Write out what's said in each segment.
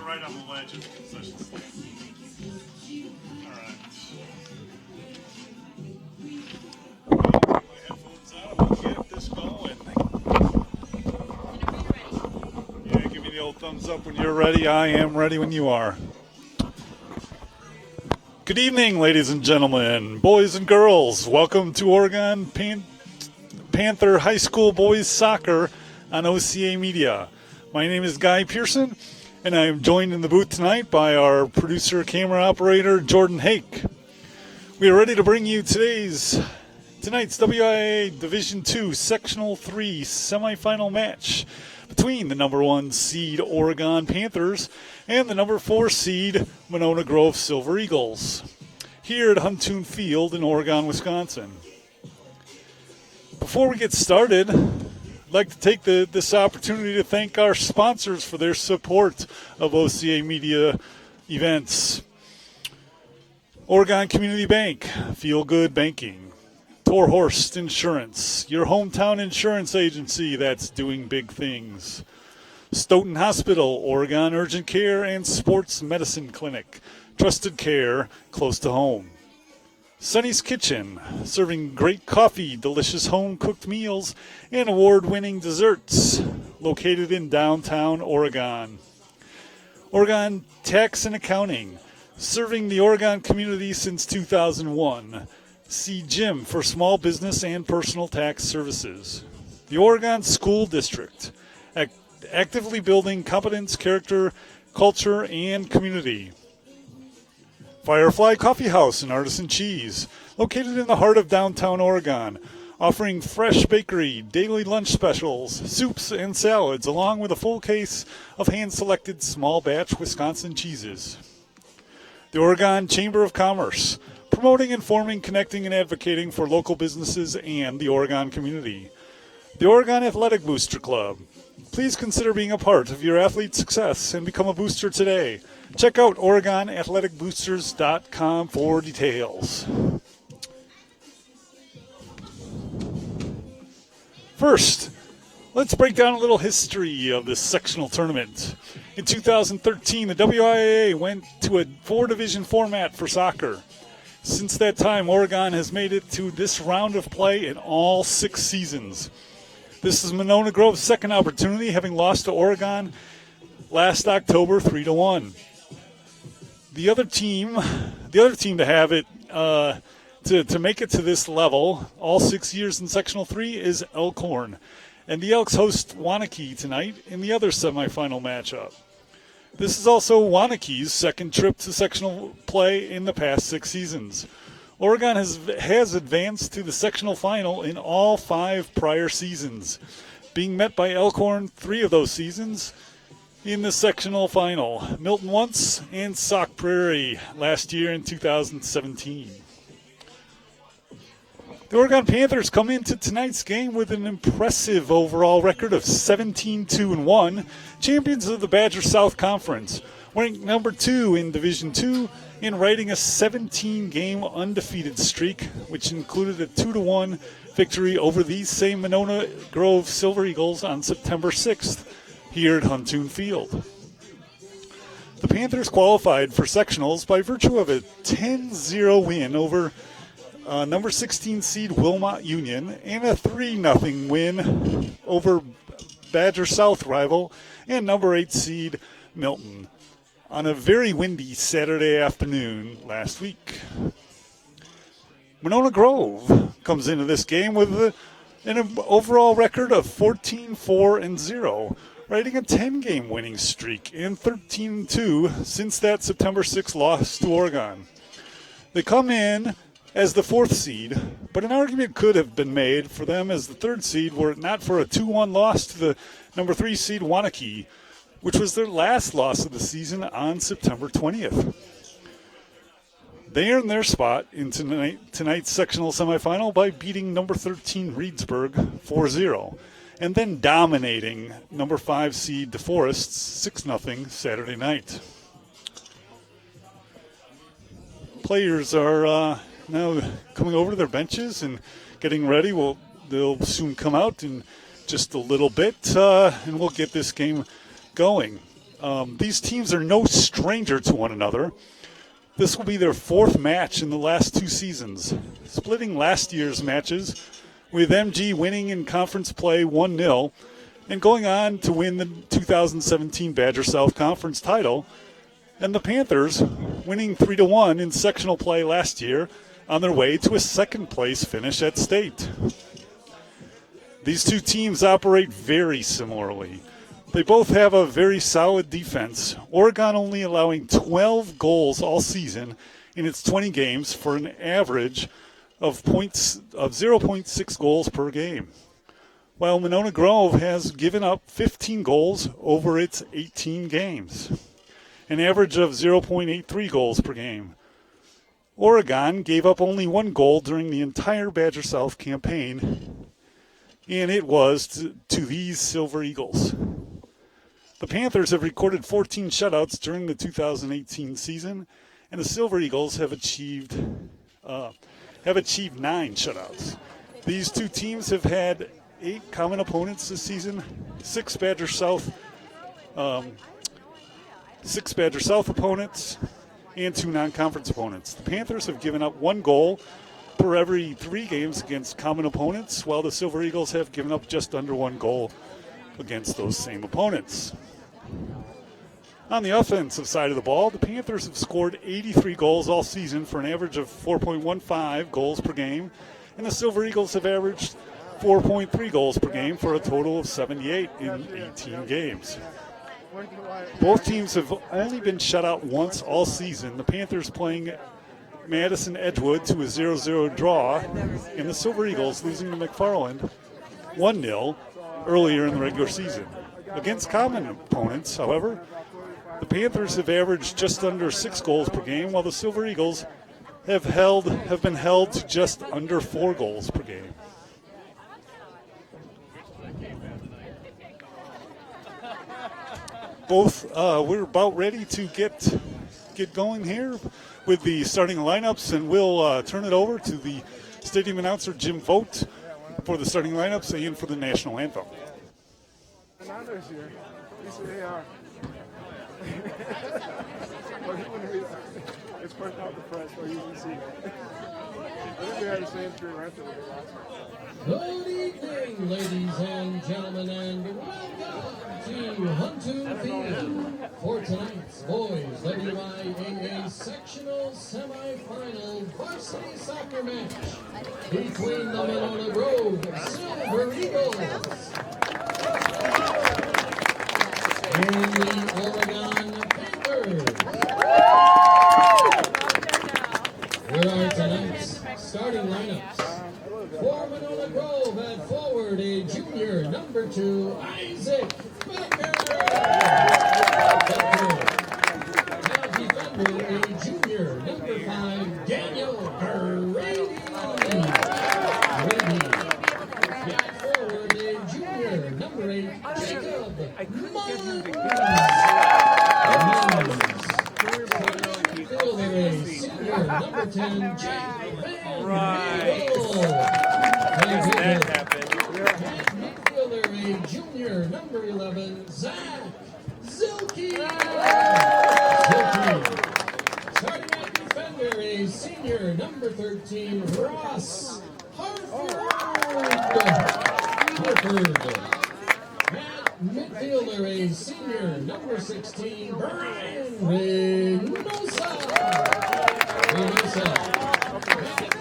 right on the ledge of the concession stand. All right. My headphones on. We'll get this going. Yeah, give me the old thumbs up when you're ready. I am ready when you are. Good evening, ladies and gentlemen, boys and girls. Welcome to Oregon Panther High School Boys Soccer on OCAmedia. My name is Guy Pearson, and I am joined in the booth tonight by our producer, camera operator, Jordan Hake. We are ready to bring you tonight's WIA Division II Sectional 3 semifinal match between the number 1 seed Oregon Panthers and the number 4 seed Monona Grove Silver Eagles here at Huntoon Field in Oregon, Wisconsin. Before we get started, I'd like to take this opportunity to thank our sponsors for their support of OCAmedia events. Oregon Community Bank, Feel Good Banking. Torhorst Insurance, your hometown insurance agency that's doing big things. Stoughton Hospital, Oregon Urgent Care and Sports Medicine Clinic. Trusted care close to home. Sunny's Kitchen, serving great coffee, delicious home-cooked meals, and award-winning desserts, located in downtown Oregon. Oregon Tax and Accounting, serving the Oregon community since 2001. See Jim for small business and personal tax services. The Oregon School District, actively building competence, character, culture, and community. Firefly Coffee House and Artisan Cheese, located in the heart of downtown Oregon, offering fresh bakery, daily lunch specials, soups, and salads, along with a full case of hand-selected small batch Wisconsin cheeses. The Oregon Chamber of Commerce, promoting, informing, connecting, and advocating for local businesses and the Oregon community. The Oregon Athletic Booster Club. Please consider being a part of your athlete's success and become a booster today. Check out OregonAthleticBoosters.com for details. First, let's break down a little history of this sectional tournament. In 2013, the WIAA went to a 4-division format for soccer. Since that time, Oregon has made it to this round of play in all 6 seasons. This is Monona Grove's second opportunity, having lost to Oregon last October 3-1. The other team to have it to make it to this level, all 6 years in Sectional 3, is Elkhorn, and the Elks host Waunakee tonight in the other semifinal matchup. This is also Waunakee's second trip to sectional play in the past 6 seasons. Oregon has advanced to the sectional final in all 5 prior seasons, being met by Elkhorn 3 of those seasons in the sectional final. Milton once, and Sauk Prairie last year in 2017. The Oregon Panthers come into tonight's game with an impressive overall record of 17-2-1, champions of the Badger South Conference, ranked number 2 in Division II, and riding a 17-game undefeated streak, which included a 2-1 victory over these same Monona Grove Silver Eagles on September 6th here at Huntoon Field. The Panthers qualified for sectionals by virtue of a 10-0 win over number 16 seed Wilmot Union and a 3-0 win over Badger South rival and number 8 seed Milton on a very windy Saturday afternoon last week. Monona Grove comes into this game with an overall record of 14-4-0, riding a 10-game winning streak and 13-2 since that September 6th loss to Oregon. They come in as the 4th seed, but an argument could have been made for them as the 3rd seed were it not for a 2-1 loss to the number 3 seed Waunakee, which was their last loss of the season on September 20th. They earned their spot in tonight's sectional semifinal by beating number 13 Reedsburg 4-0, and then dominating number 5 seed DeForest 6-0 Saturday night. Players are now coming over to their benches and getting ready. They'll soon come out in just a little bit, and we'll get this game going. These teams are no stranger to one another. This will be their fourth match in the last 2 seasons, splitting last year's matches, with MG winning in conference play 1-0 and going on to win the 2017 Badger South Conference title, and the Panthers winning 3-1 in sectional play last year on their way to a second-place finish at state. These two teams operate very similarly. They both have a very solid defense, Oregon only allowing 12 goals all season in its 20 games for an average of 0.6 goals per game, while Monona Grove has given up 15 goals over its 18 games, an average of 0.83 goals per game. Oregon gave up only 1 goal during the entire Badger South campaign, and it was to these Silver Eagles. The Panthers have recorded 14 shutouts during the 2018 season, and the Silver Eagles have achieved 9 shutouts. These two teams have had 8 common opponents this season, 6 Badger South opponents, and 2 non-conference opponents. The Panthers have given up 1 goal per every 3 games against common opponents, while the Silver Eagles have given up just under 1 goal against those same opponents. On the offensive side of the ball, the Panthers have scored 83 goals all season for an average of 4.15 goals per game, and the Silver Eagles have averaged 4.3 goals per game for a total of 78 in 18 games. Both teams have only been shut out once all season, the Panthers playing Madison Edgewood to a 0-0 draw, and the Silver Eagles losing to McFarland 1-0 earlier in the regular season. Against common opponents, however, the Panthers have averaged just under 6 goals per game, while the Silver Eagles have been held to just under 4 goals per game. We're about ready to get going here with the starting lineups, and we'll turn it over to the stadium announcer Jim Vogt for the starting lineups and for the national anthem. Mononna's here. Yes, they are. It's pushed out the press where you can see it. I think we had the same screen right there. Good evening, ladies and gentlemen, and welcome to Huntoon Field for tonight's boys WIAA sectional semifinal varsity soccer match between the Monona Grove Silver Eagles and the Oregon Panthers. Here are tonight's starting lineups. For Monona Grove at forward, a junior, number 2, Isaac Becker. At defender, a junior, number 5, Daniel Brady. At forward, a junior, number 8, Jacob Midfielder, a senior, number 10, Jake Van That happened. Midfielder, a junior, number 11, Zach Zilke. Starting at defender, a senior, number 13, Ross Harford. At midfielder, a senior, number 16, Brian Reynosa.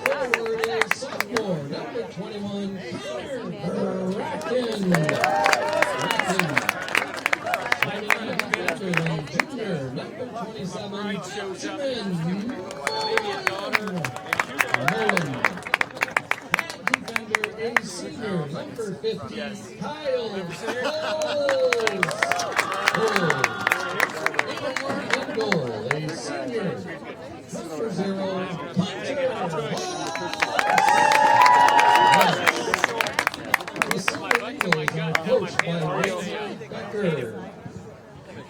Forward, a sophomore, number 21, Connor Bracken. Signing out defender, a junior, number 27, Benjamin Nolan. At defender, a senior, number 50, Kyle in goal, a senior, number 0, Panther. The Silver Eagles are coached by Varsity Becker.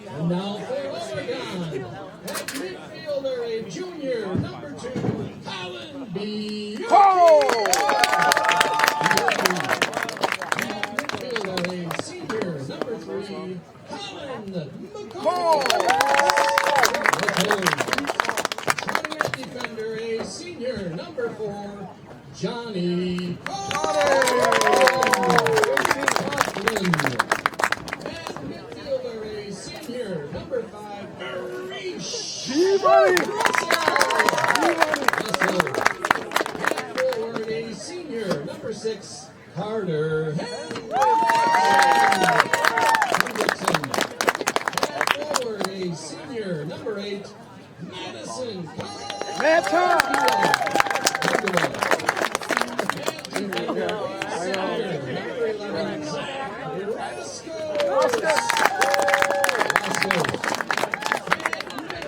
And now for Oregon, at midfielder, a junior, number 2, Colin B. At midfielder, a senior, number 3, Colin McCall.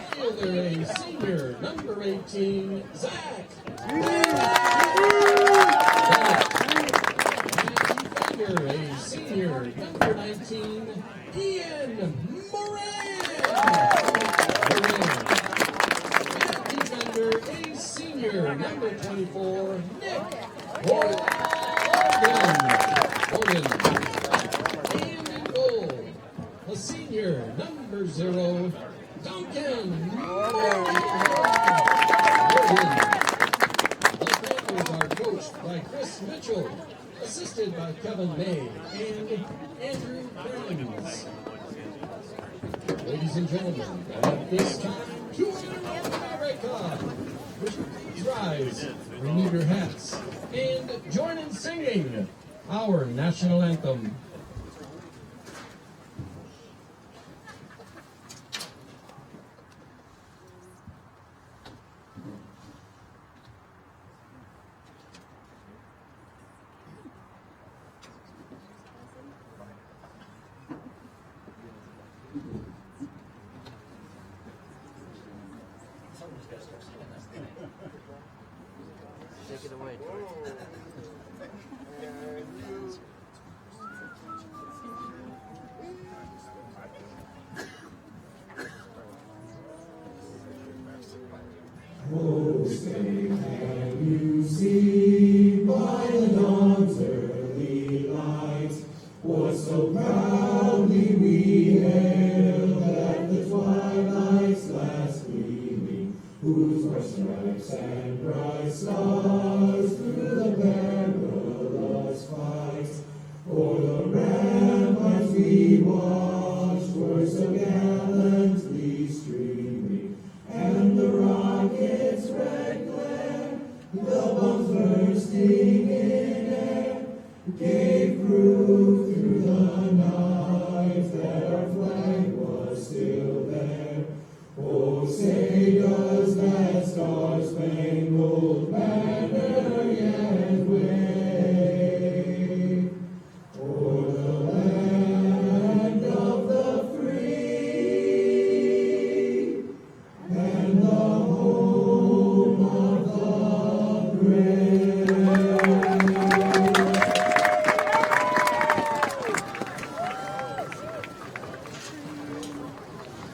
Midfielder, a senior, number 18, Zach. Defender, a senior, number 19, Ian Moran. Defender, a senior, number 24, Nick Horgan. And in goal, a senior, number 0, Duncan Morgan. The Panthers are coached by Chris Mitchell, assisted by Kevin May and Andrew Burns. Ladies and gentlemen, at this time, to America, please rise, remove your hats, and join in singing our national anthem. Take it away. Oh, say can you see by the dawn's early light what so proudly we hailed at the twilight's last gleaming, whose bright stripes and bright stars through the perilous fight o'er the ramparts we watched were so gallantly streaming, and the rocket's red glare, the bombs bursting in air, gave proof through the night that our flag was still there. Oh, say does that star-spangled banner yet wave o'er the land of the free and the home of the brave?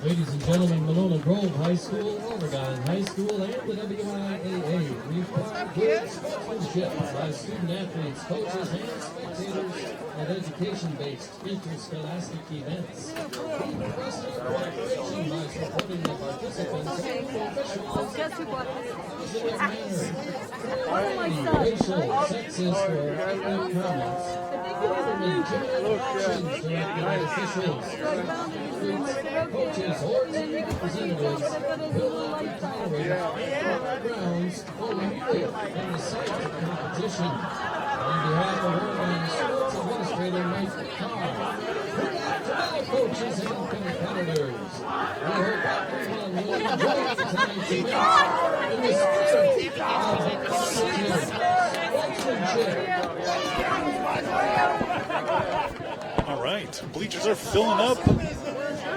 Ladies and gentlemen, Monona Grove High School, Oregon High School, and the WIAA require good sportsmanship by student athletes, coaches, and spectators at education-based interscholastic events. We request your cooperation by supporting the participants and professionals in a positive manner. Any racial, sexist, or ethnic comments, or legitimate actions directed at officials, athletes, coaches, or team representatives will not be tolerated on our grounds or immediately from the site of competition. On behalf of Oregon Sports Administrator Mike Carr, we'd like to all coaches and competitors. We hope everyone will enjoy tonight's event in the spirit of positive sportsmanship. All right, bleachers are filling up.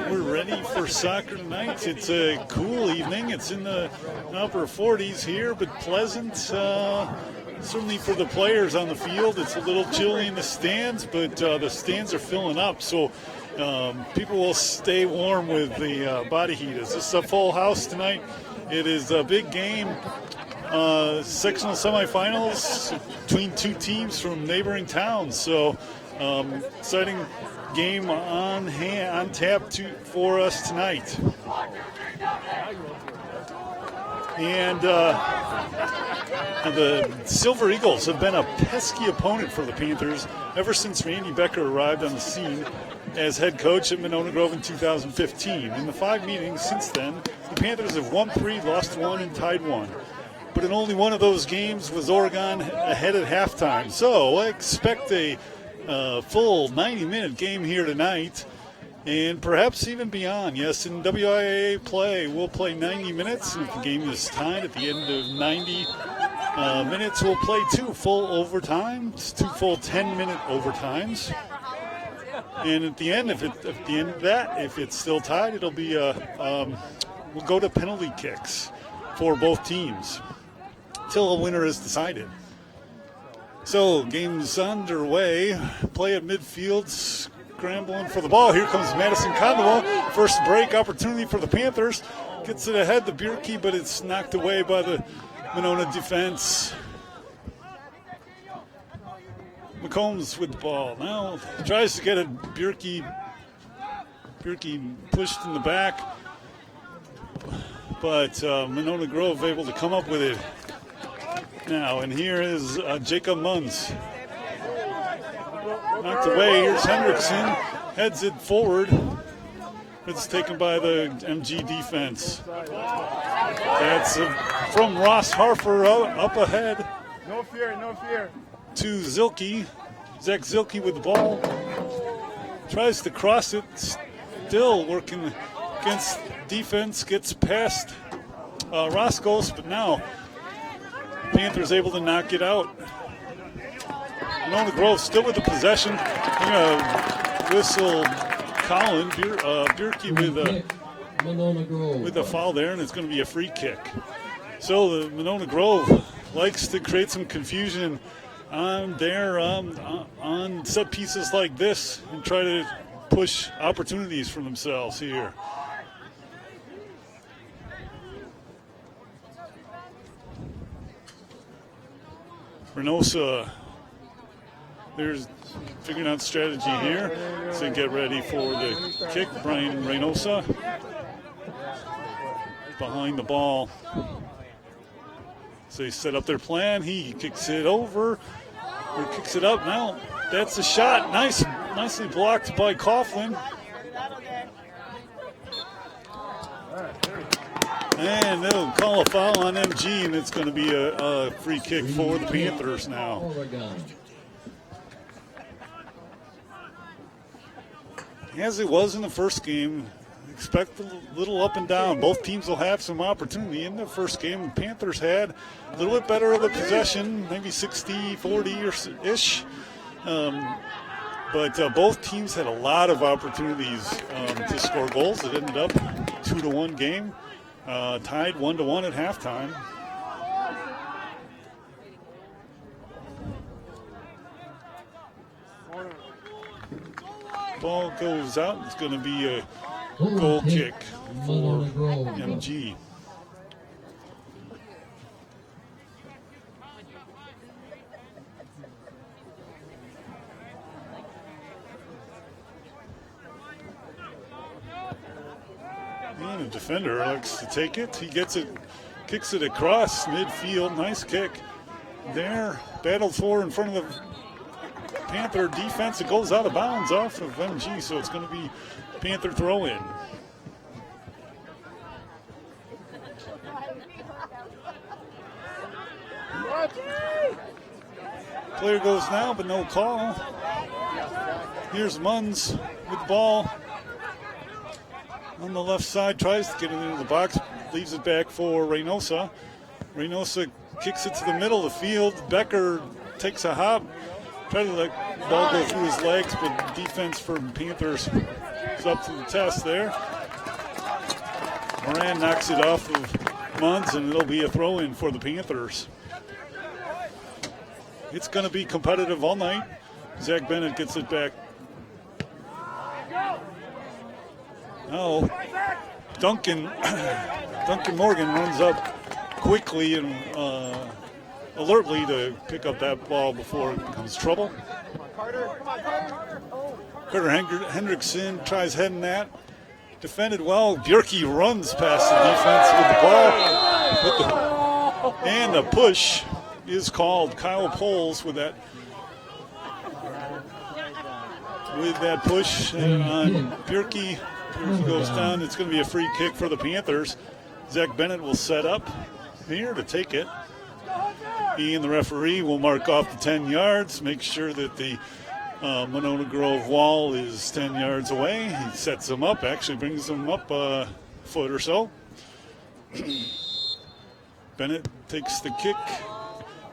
We're ready for soccer tonight. It's a cool evening. It's in the upper 40s here, but pleasant. Certainly for the players on the field. It's a little chilly in the stands, but the stands are filling up. So people will stay warm with the body heat. Is this a full house tonight? It is a big game. Sectional semifinals between two teams from neighboring towns. So exciting game on tap for us tonight. And the Silver Eagles have been a pesky opponent for the Panthers ever since Randy Becker arrived on the scene as head coach at Monona Grove in 2015. In the 5 meetings since then, the Panthers have won 3, lost 1, and tied 1. But in only one of those games was Oregon ahead at halftime. So I expect a full 90-minute game here tonight, and perhaps even beyond. Yes, in WIAA play, we'll play 90 minutes, and if the game is tied at the end of 90 minutes, we'll play 2 full overtimes, 2 full 10-minute overtimes. And at the end, if it's still tied, it'll be we'll go to penalty kicks for both teams till a winner is decided. So game's underway. Play at midfield, scrambling for the ball. Here comes Madison Conwell. First break opportunity for the Panthers. Gets it ahead to Bierke, but it's knocked away by the Monona defense. McCombs with the ball. Now tries to get it. Bierke pushed in the back. But Monona Grove able to come up with it. Now, and here is Jacob Munns. Knocked away. Here's Hendrickson. Heads it forward. It's taken by the MG defense. That's from Ross Harfer up ahead. No fear, no fear. To Zilke. Zach Zilke with the ball. Tries to cross it. Still working against defense. Gets past Roscoe's, but now Panthers able to knock it out. Monona Grove still with the possession. Whistle Colin Bierke with a foul there, and it's going to be a free kick. So the Monona Grove likes to create some confusion on on set pieces like this and try to push opportunities for themselves here. Reynosa, there's figuring out strategy here to get ready for the kick. Brian Reynosa behind the ball. So they set up their plan. He kicks it over, or kicks it up. Now that's a shot. Nicely blocked by Coughlin. And they'll call a foul on MG, and it's going to be a free kick for the Panthers now. As it was in the first game, expect a little up and down. Both teams will have some opportunity. In the first game, the Panthers had a little bit better of the possession, maybe 60-40-ish. But both teams had a lot of opportunities to score goals. It ended up 2-1 game. Tied 1-1 at halftime. Ball goes out. It's going to be a goal kick for MG. And a defender likes to take it. He gets it, kicks it across midfield. Nice kick there. Battled for in front of the Panther defense. It goes out of bounds off of MG, so it's going to be Panther throw in. Player goes now, but no call. Here's Munns with the ball. On the left side, tries to get it into the box, leaves it back for Reynosa. Reynosa kicks it to the middle of the field. Becker takes a hop, try to let the ball go through his legs, but defense for Panthers is up to the test there. Moran knocks it off of Munns, and it'll be a throw-in for the Panthers. It's going to be competitive all night. Zach Bennett gets it back. Oh, Duncan Morgan runs up quickly and alertly to pick up that ball before it becomes trouble. Carter Hendrickson tries heading that. Defended well. Bierke runs past the defense with the ball. And a push is called. Kyle Poles with that push on Bierke. He goes down. It's going to be a free kick for the Panthers. Zach Bennett will set up here to take it. He and the referee will mark off the 10 yards, make sure that the Monona Grove wall is 10 yards away. He sets them up, actually brings them up a foot or so. Bennett takes the kick,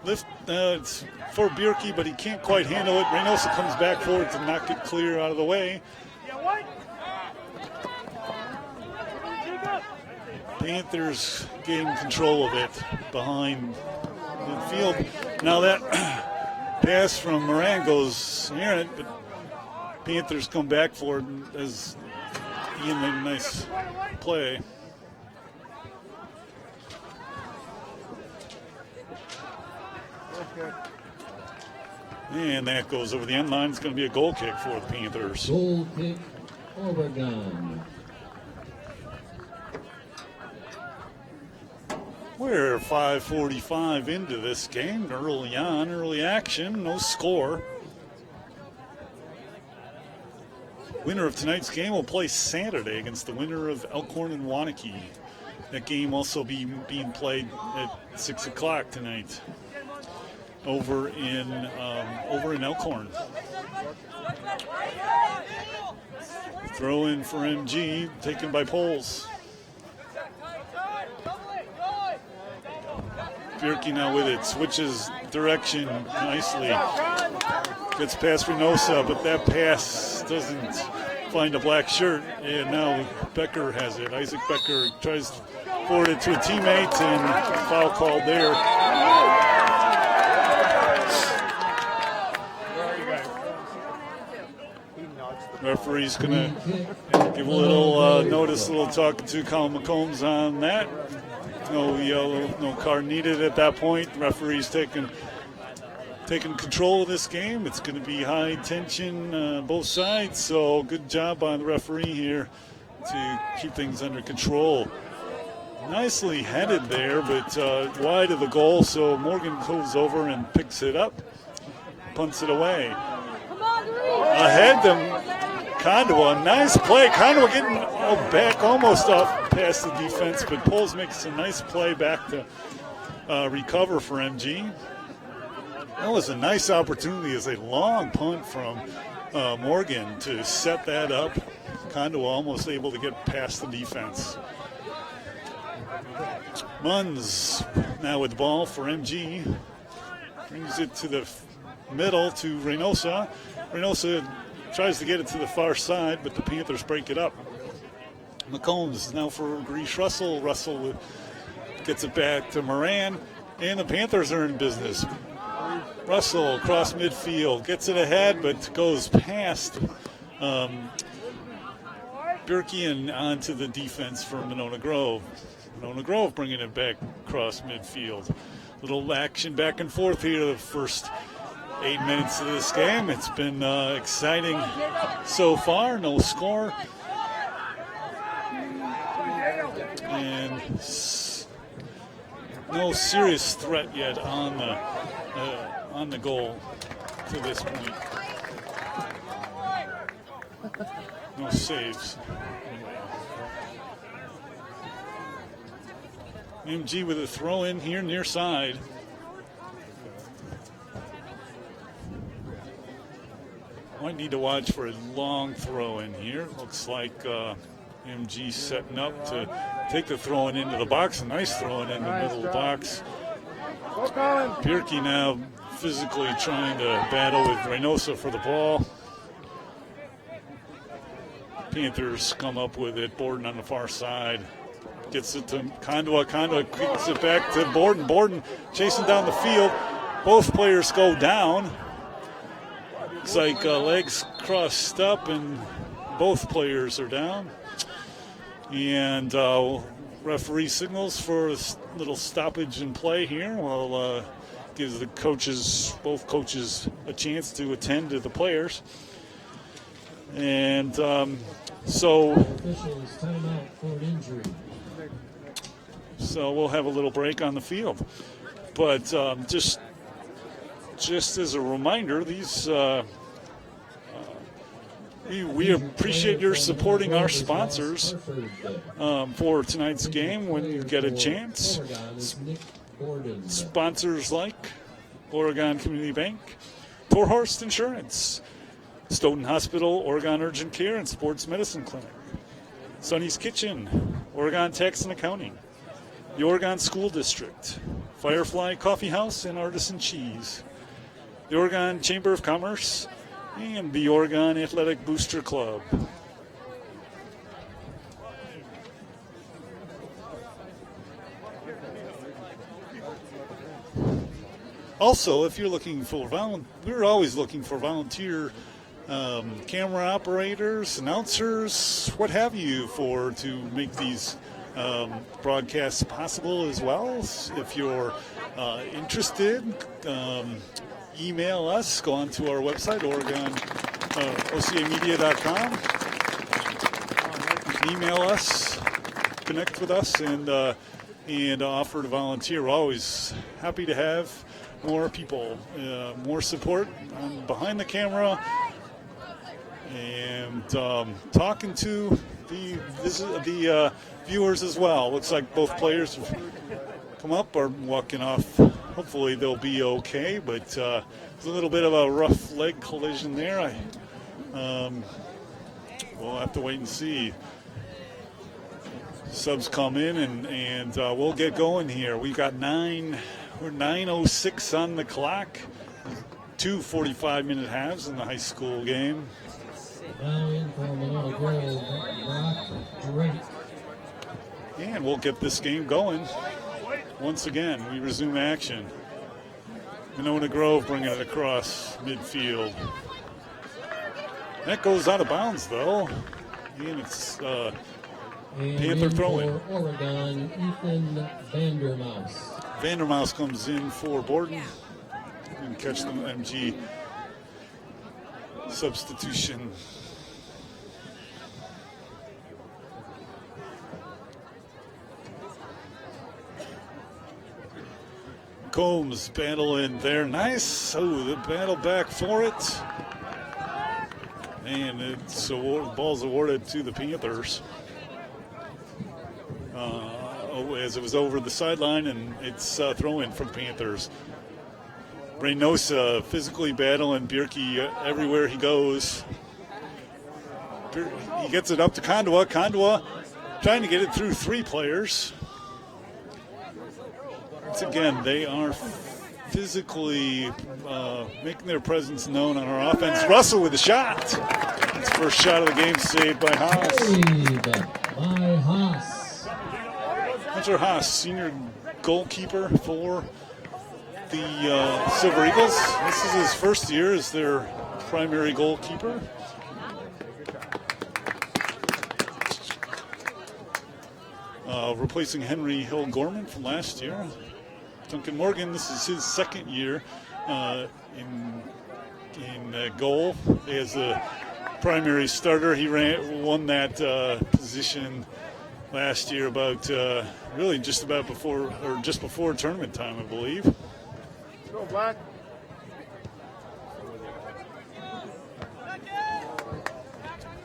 Lift it's for Bierke, but he can't quite handle it. Reynosa comes back for it to knock it clear out of the way. Panthers gain control of it behind midfield. Now that pass from Moran goes errant, but Panthers come back for it as Ian made a nice play. And that goes over the end line. It's going to be a goal kick for the Panthers. Goal kick, Oregon. We're 5:45 into this game. Early action, no score. Winner of tonight's game will play Saturday against the winner of Elkhorn and Waunakee. That game also being played at 6 o'clock tonight over in Elkhorn. Throw in for MG, taken by Poles. Bierke now with it, switches direction nicely. Gets past Reynosa, but that pass doesn't find a black shirt. And now Becker has it. Isaac Becker tries to forward it to a teammate, and foul called there. Referee's going to give a little notice, a little talking to Colin McCombs on that. No yellow, no card needed at that point. Referee's taking control of this game. It's going to be high tension both sides, so good job on the referee here to keep things under control. Nicely headed there, but wide of the goal, so Morgan goes over and picks it up, punts it away. Ahead to Condowa, nice play. Condowa getting back almost off past the defense, but Poles makes a nice play back to recover for MG. That was a nice opportunity as a long punt from Morgan to set that up. Condowa almost able to get past the defense. Munns now with the ball for MG. Brings it to the middle to Reynosa. Reynosa tries to get it to the far side, but the Panthers break it up. McCombs now for Grease Russell. Russell gets it back to Moran, and the Panthers are in business. Russell across midfield, gets it ahead, but goes past Bierke and onto the defense for Monona Grove. Monona Grove bringing it back across midfield. Little action back and forth here the first 8 minutes of this game. It's been exciting so far. No score. And no serious threat yet on the goal to this point. No saves. MG with a throw in here near side. Might need to watch for a long throw in here. Looks like MG setting up to take the throw in into the box. A nice throw in the middle of the box. Bierke now physically trying to battle with Reynosa for the ball. Panthers come up with it. Borden on the far side. Gets it to Condowa. Condowa kicks it back to Borden. Borden chasing down the field. Both players go down. Looks like legs crossed up and both players are down. And referee signals for a little stoppage in play here. Well, gives the both coaches, a chance to attend to the players. And so we'll have a little break on the field. But just as a reminder, these we appreciate your supporting our sponsors for tonight's game when you get a chance. Sponsors like Oregon Community Bank, Torhorst Insurance, Stoughton Hospital, Oregon Urgent Care and Sports Medicine Clinic, Sonny's Kitchen, Oregon Tax and Accounting, the Oregon School District, Firefly Coffee House and Artisan Cheese, the Oregon Chamber of Commerce, and the Oregon Athletic Booster Club. Also, if you're looking for we're always looking for volunteer camera operators, announcers, what have you, to make these broadcasts possible as well. If you're interested, email us. Go on to our website, OCAmedia.com. You can email us, connect with us, and offer to volunteer. We're always happy to have more people, more support behind the camera, and talking to the viewers as well. Looks like both players have come up, are walking off. Hopefully they'll be okay, but it's a little bit of a rough leg collision there. We'll have to wait and see. Subs come in, and we'll get going here. We've got 9:06 on the clock. 2 45-minute halves in the high school game. Now in for Monona Grove, Brock Drake. And we'll get this game going. Once again, we resume action. Monona Grove bringing it across midfield. That goes out of bounds, though. And it's Panther throwing. For Oregon, Ethan Vandermouse. Vandermouse comes in for Borden. And catch the MG substitution. Combs battling there. Nice. Oh, the battle back for it. And it's ball's awarded to the Panthers. As it was over the sideline, and it's throw-in for the Panthers. Reynosa physically battling Bierke everywhere he goes. He gets it up to Kondwa. Kondwa trying to get it through 3 players. Once again, they are physically making their presence known on our offense. Russell with a shot. It's the first shot of the game, saved by Haas. Saved by Haas. Hunter Haas, senior goalkeeper for the Silver Eagles. This is his first year as their primary goalkeeper. Replacing Henry Hill Gorman from last year. Duncan Morgan, this is his second year in goal as a primary starter. He won that position last year just before tournament time, I believe. Let's go, Black.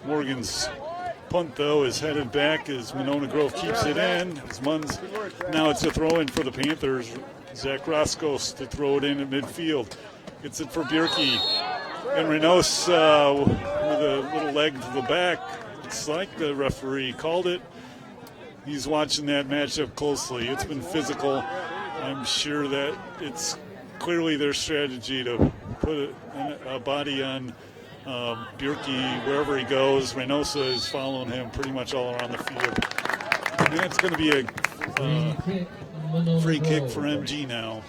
Morgan's punt, though, is headed back as Monona Grove keeps it in. Now it's a throw-in for the Panthers. Zach Roscos to throw it in at midfield. Gets it for Bierke. And Reynosa with a little leg to the back. It's like the referee called it. He's watching that matchup closely. It's been physical. I'm sure that it's clearly their strategy to put a body on Bierke wherever he goes. Reynosa is following him pretty much all around the field. And it's going to be a free kick for MG now.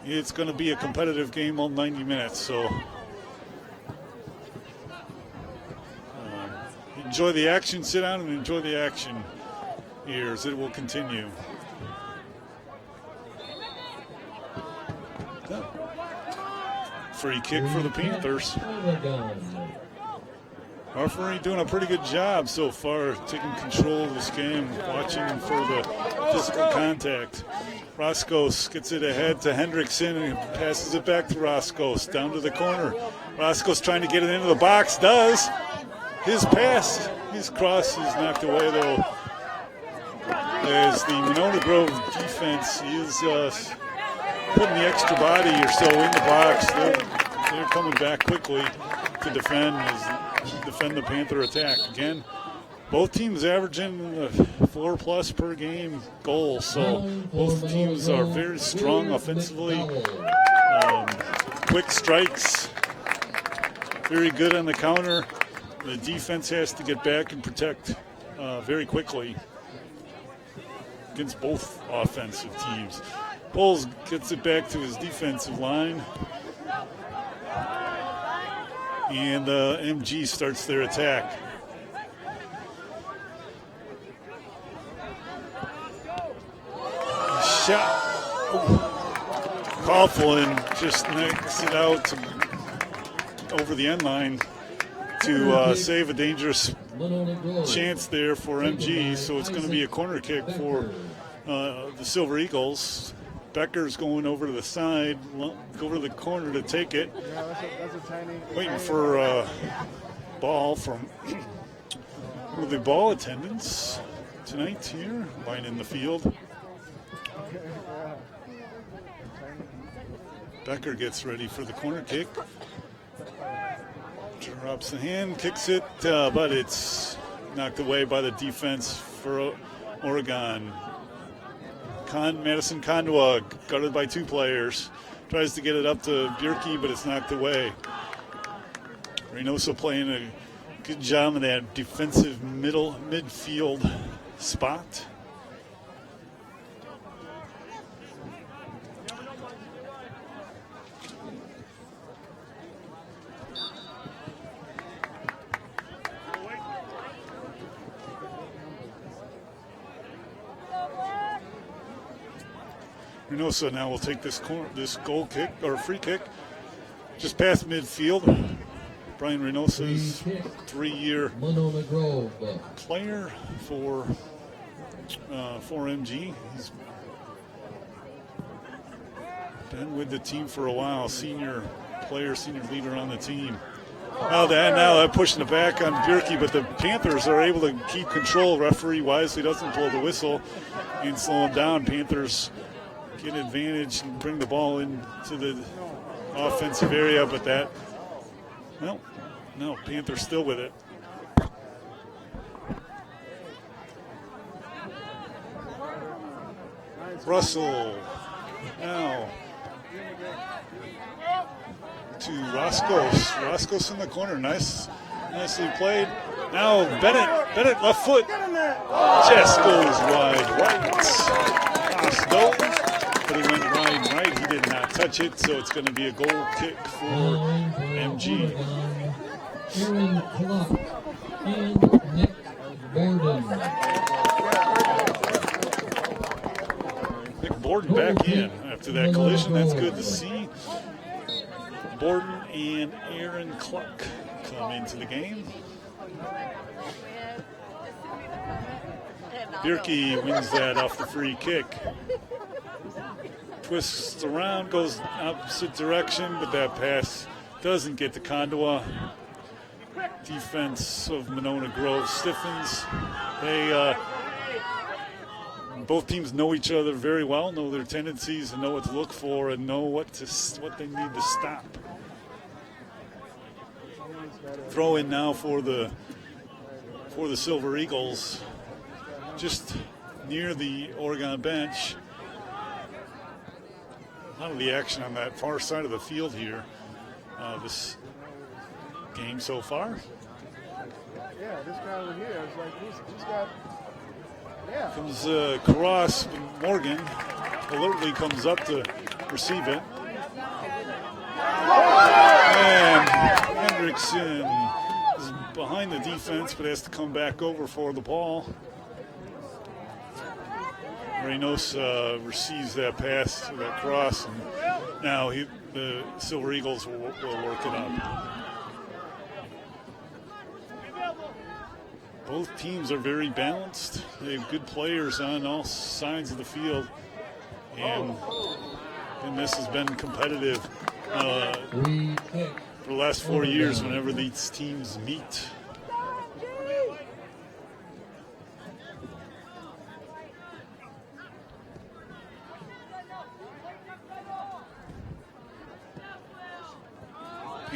It's going to be a competitive game all 90 minutes, so enjoy the action. Sit down and enjoy the action here as it will continue. Free kick for the Panthers. Referee doing a pretty good job so far, taking control of this game, watching for the physical contact. Roscos gets it ahead to Hendrickson and passes it back to Roscos down to the corner. Roscos trying to get it into the box, does. His pass, his cross is knocked away though, as the Monona Grove defense is putting the extra body or so in the box. They're coming back quickly to defend the Panther attack. Again, both teams averaging 4+ per game goal, so both teams are very strong offensively. Quick strikes, very good on the counter. The defense has to get back and protect very quickly against both offensive teams. Bowles gets it back to his defensive line. And MG starts their attack. Shot. Coughlin just knocks it out over the end line to save a dangerous chance there for MG. So it's going to be a corner kick for the Silver Eagles. Becker's going over to the side, over to the corner to take it. Yeah, that's a tiny. Waiting for a ball from one of the ball attendants tonight here, lining the field. Becker gets ready for the corner kick. Drops the hand, kicks it, but it's knocked away by the defense for Oregon. Madison Kondwa, guarded by two players, tries to get it up to Bjerke, but it's knocked away. Reynoso playing a good job in that defensive midfield spot. Reynoso now will take this goal kick or free kick just past midfield. Brian Reynoso's 3-year player for MG. He's been with the team for a while, senior player, senior leader on the team. Now they're pushing it back on Bjerke, but the Panthers are able to keep control. Referee wisely doesn't blow the whistle and slow him down. Panthers get advantage and bring the ball into the offensive area, but no, Panthers still with it. Russell now to Roscos. Roscos in the corner, nicely played. Now Bennett left foot, just goes wide right. Roscos. But he went right. He did not touch it, so it's going to be a goal kick for MG. Aaron Klopp and Nick Borden. Nick Borden back in after that collision. That's good to see. Borden and Aaron Cluck come into the game. Bjerke wins that off the free kick. Twists around, goes opposite direction, but that pass doesn't get to Kondwa. Defense of Monona Grove stiffens. Both teams know each other very well, know their tendencies, and know what to look for, and know what they need to stop. Throw in now for the Silver Eagles, just near the Oregon bench. A lot of the action on that far side of the field here, this game so far. Yeah, this guy over here is like, he's got, yeah. Comes across, Morgan alertly comes up to receive it. And Hendrickson is behind the defense, but has to come back over for the ball. Reynoso receives that pass, that cross, and now the Silver Eagles will work it up. Both teams are very balanced. They have good players on all sides of the field, and this has been competitive for the last 4 years whenever these teams meet.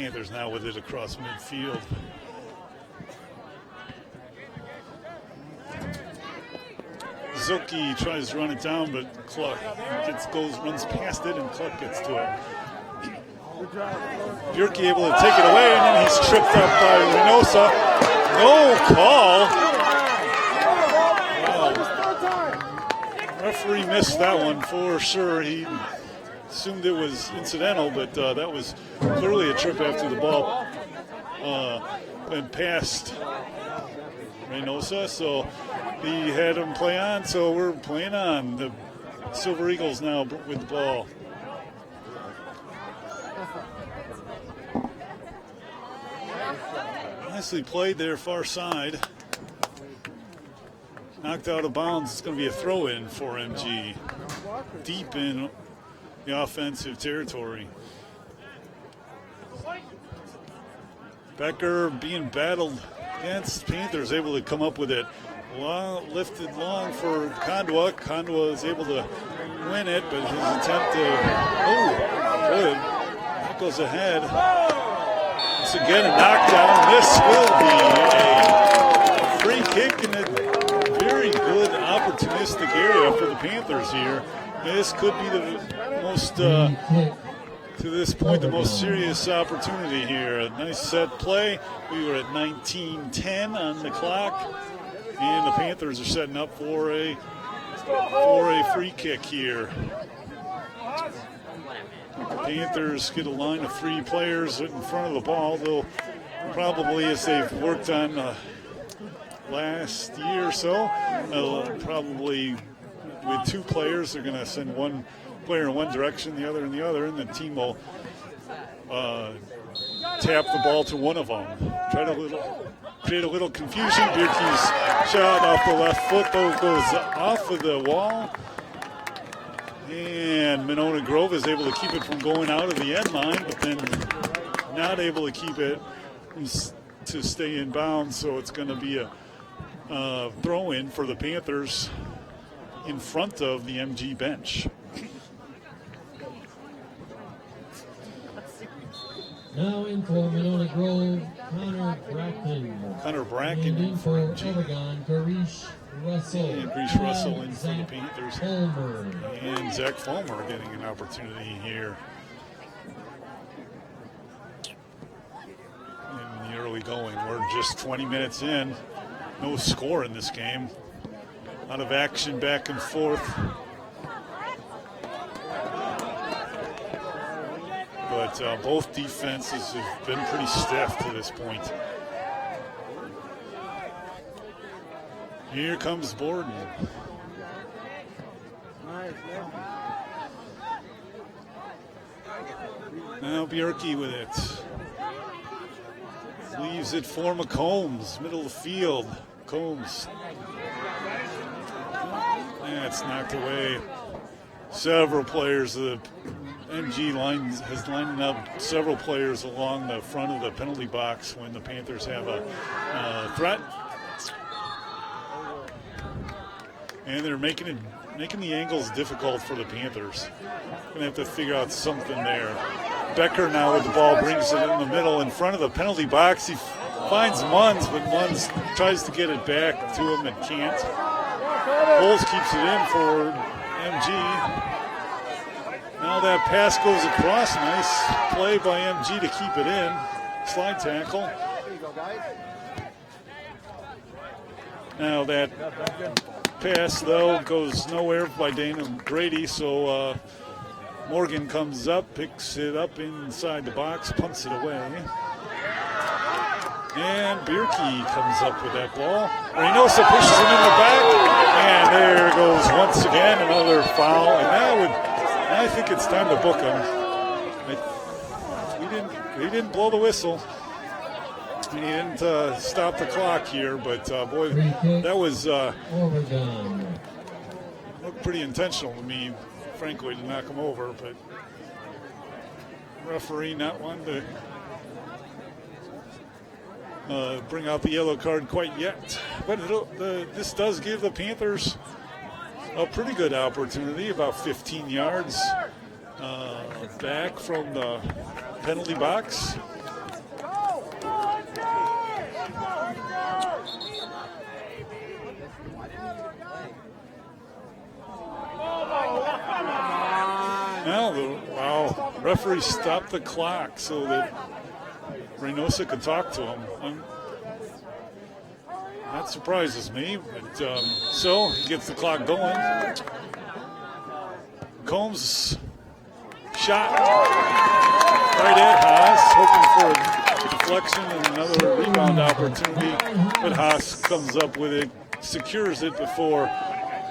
Panthers now with it across midfield. Zuki tries to run it down, but Cluck runs past it, and Cluck gets to it. Bjerke able to take it away, and then he's tripped up by Reynosa. No call. Wow. Referee missed that one for sure. He assumed it was incidental, but that was clearly a trip after the ball went past Reynosa. So he had him play on, so we're playing on. The Silver Eagles now with the ball. Nicely played there, far side. Knocked out of bounds. It's going to be a throw-in for MG. Deep in the offensive territory. Becker being battled against Panthers, able to come up with it. Lifted long for Kondwa. Kondwa is able to win it, but his attempt to, good. That goes ahead. Once again, a knockdown. This will be a free kick in a very good opportunistic area for the Panthers here. This could be the most, to this point, the most serious opportunity here. A nice set play. We were at 19:10 on the clock, and the Panthers are setting up for a free kick here. Panthers get a line of 3 players in front of the ball. They'll probably, as they've worked on last year or so, probably with 2 players, they're going to send one player in one direction, the other in the other, and the team will tap the ball to one of them. Try to create a little confusion. Bjerke's shot off the left foot, though, goes off of the wall. And Monona Grove is able to keep it from going out of the end line, but then not able to keep it to stay in bounds. So it's going to be a throw-in for the Panthers in front of the MG bench. Now in for Monona Grove, Connor Bracken in for MG. Oregon, Garish Russell. And Garish Russell in for the Panthers. Fulmer. And Zach Fulmer getting an opportunity here in the early going. We're just 20 minutes in. No score in this game. A lot of action back and forth. But both defenses have been pretty stiff to this point. Here comes Borden. Now Bjerke with it. Leaves it for McCombs, middle of the field. Combs. That's knocked away. Several players, the MG line has lined up several players along the front of the penalty box when the Panthers have a threat. And they're making the angles difficult for the Panthers. Gonna have to figure out something there. Becker now with the ball, brings it in the middle in front of the penalty box. He finds Munns, but Munns tries to get it back to him and can't. Bowles keeps it in for MG. Now that pass goes across. Nice play by MG to keep it in. Slide tackle. Now that pass, though, goes nowhere by Dana Brady, so Morgan comes up, picks it up inside the box, punts it away. And Bjerke comes up with that ball. Reynosa pushes him in the back, and there goes once again another foul. And I think it's time to book him. He didn't blow the whistle. He didn't stop the clock here, but boy, that was looked pretty intentional to me, frankly, to knock him over. But referee not wanting to bring out the yellow card quite yet. But this does give the Panthers a pretty good opportunity, about 15 yards back from the penalty box. Now, referee stopped the clock so that Reynosa could talk to him. That surprises me, but so he gets the clock going. Combs shot right at Haas, hoping for a deflection and another rebound opportunity, but Haas comes up with it, secures it before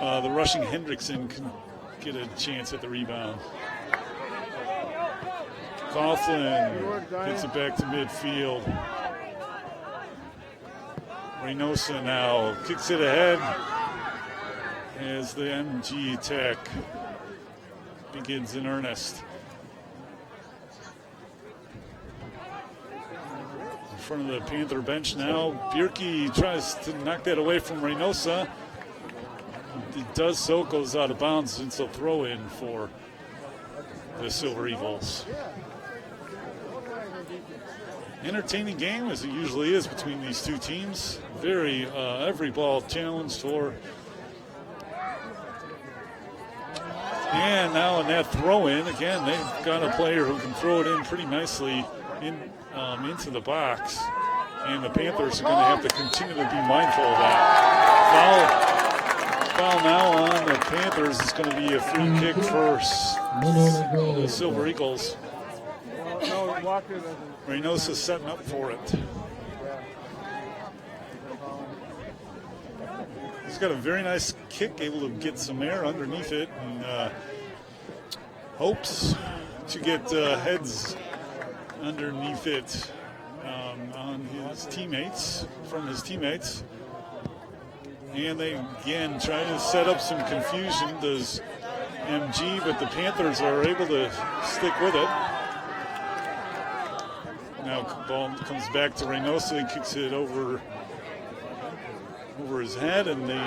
the rushing Hendrickson can get a chance at the rebound. Coughlin gets it back to midfield. Reynosa now kicks it ahead as the MG attack begins in earnest. In front of the Panther bench now, Bierke tries to knock that away from Reynosa. It does so, goes out of bounds, and so throw in for the Silver Eagles. Entertaining game, as it usually is between these two teams. Very every ball challenged for. And now in that throw in, again, they've got a player who can throw it in pretty nicely into the box. And the Panthers are going to have to continue to be mindful of that. Foul now on the Panthers is going to be a free kick for the Silver Eagles. Reynosa setting up for it. He's got a very nice kick, able to get some air underneath it, and hopes to get heads underneath it on his teammates, from his teammates. And they again try to set up some confusion, does MG, but the Panthers are able to stick with it. Now ball comes back to Reynosa. He kicks it over his head, and the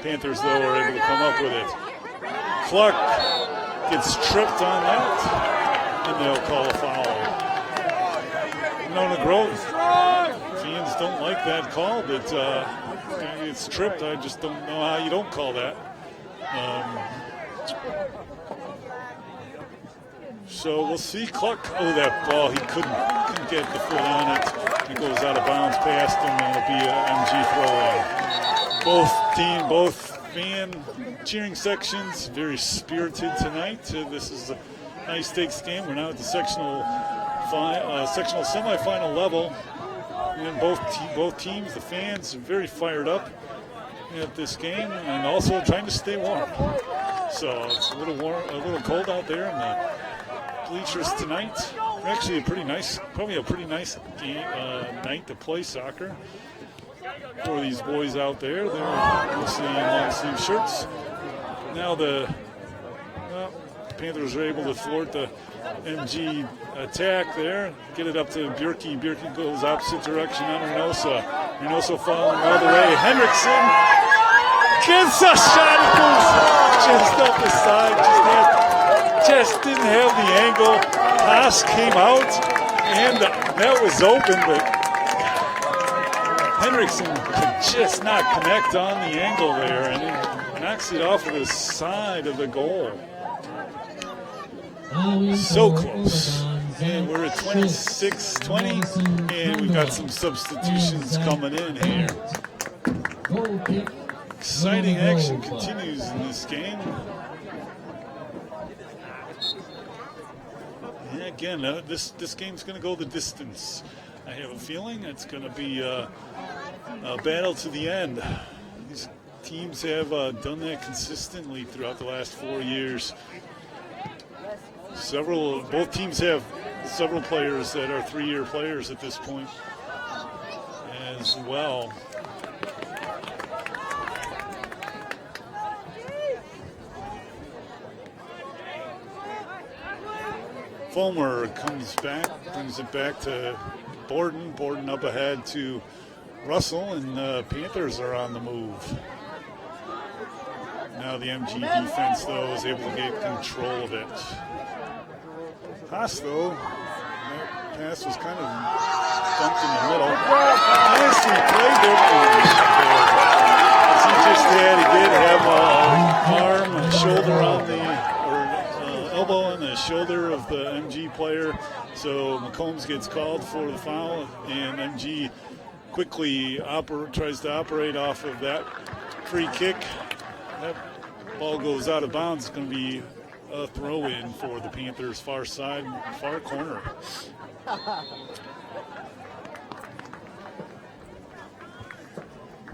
Panthers, though, are able to come up with it. Clark gets tripped on that, and they'll call a foul. Monona Grove fans don't like that call, but it's tripped. I just don't know how you don't call that. So we'll see. Clark, that ball, he couldn't get the foot on it. It goes out of bounds past him, and it'll be an MG throw-in. Both fan cheering sections, very spirited tonight. This is a high-stakes game. We're now at the sectional semifinal level. And both teams, the fans, are very fired up at this game, and also trying to stay warm. So it's a little cold out there in the bleachers tonight. Actually, probably a pretty nice game, night to play soccer for these boys out there. They're mostly in long-sleeve shirts. Now the Panthers are able to thwart the MG attack there, get it up to Bierke. Bierke goes opposite direction on Reynosa. Reynosa following all the way. Hendrickson gets a shot. It goes just up the side. Just didn't have the angle. Haas came out, and that was open, but Hendrickson could just not connect on the angle there, and it knocks it off of the side of the goal. So close. And we're at 26-20, and we've got some substitutions coming in here. Exciting action continues in this game. And again, this game's going to go the distance. I have a feeling it's going to be a battle to the end. These teams have done that consistently throughout the last 4 years. Both teams have several players that are 3-year players at this point as well. Fulmer comes back, brings it back to Borden. Borden up ahead to Russell, and the Panthers are on the move. Now the MG defense, though, is able to get control of it. Haas, though, that pass was kind of dumped in the middle. Nicely played there. He did have an arm, shoulder on the, or elbow on the shoulder of the MG player. So McCombs gets called for the foul, and MG quickly tries to operate off of that free kick. That ball goes out of bounds. It's going to be a throw-in for the Panthers' far side, far corner.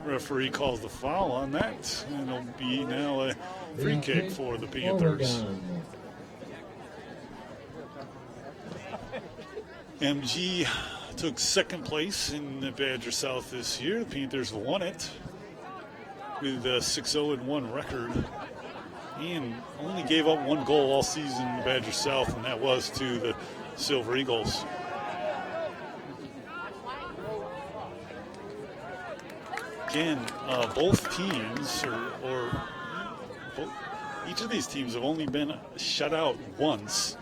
Referee calls the foul on that, and it'll be now a free kick for the Panthers. MG took second place in the Badger South this year. The Panthers won it with a 6-0-1 record and only gave up one goal all season in the Badger South, and that was to the Silver Eagles. Again, both teams, each of these teams have only been shut out once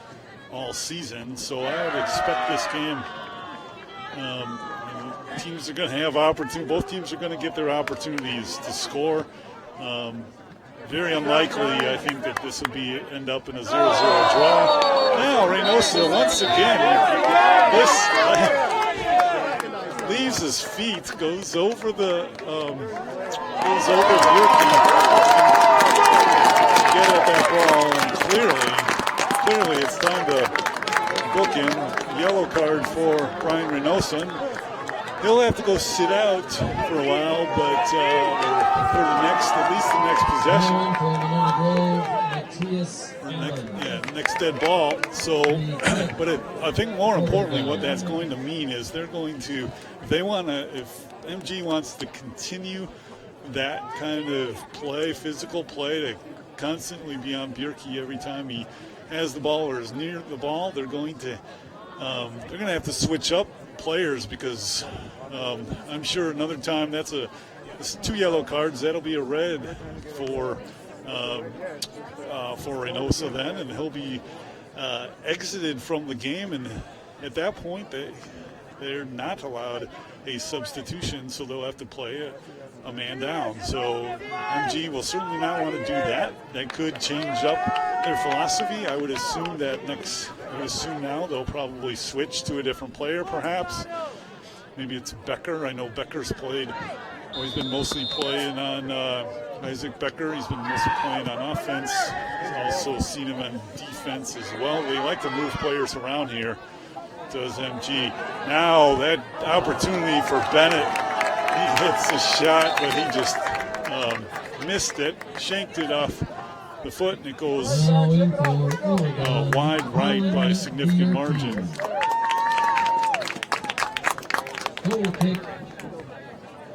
all season, so I would expect this game. Teams are going to have opportunity. Both teams are going to get their opportunities to score. Very unlikely, I think, that this will end up in a 0-0 draw. Now Reynosa once again. Leaves his feet, goes over the Bjerke, get at that ball, and clearly it's time to book him. Yellow card for Brian Reynosa. He'll have to go sit out for a while, but for at least the next possession. Next dead ball. So, but I think more importantly, what that's going to mean is they're going to, if MG wants to continue that kind of play, physical play, to constantly be on Bjerke every time he has the ball or is near the ball, they're going to have to switch up players, because I'm sure another time that's 2 yellow cards. That'll be a red for Reynosa then, and he'll be exited from the game. And at that point, they're not allowed a substitution, so they'll have to play a man down. So MG will certainly not want to do that. That could change up their philosophy. I would assume now they'll probably switch to a different player, perhaps. Maybe it's Becker. I know Becker's he's been mostly playing on Isaac Becker. He's been mostly playing on offense. He's also seen him on defense as well. They like to move players around here, does MG. Now that opportunity for Bennett. He hits the shot, but he just missed it, shanked it off the foot, and it goes wide right by a significant margin. Goal kick,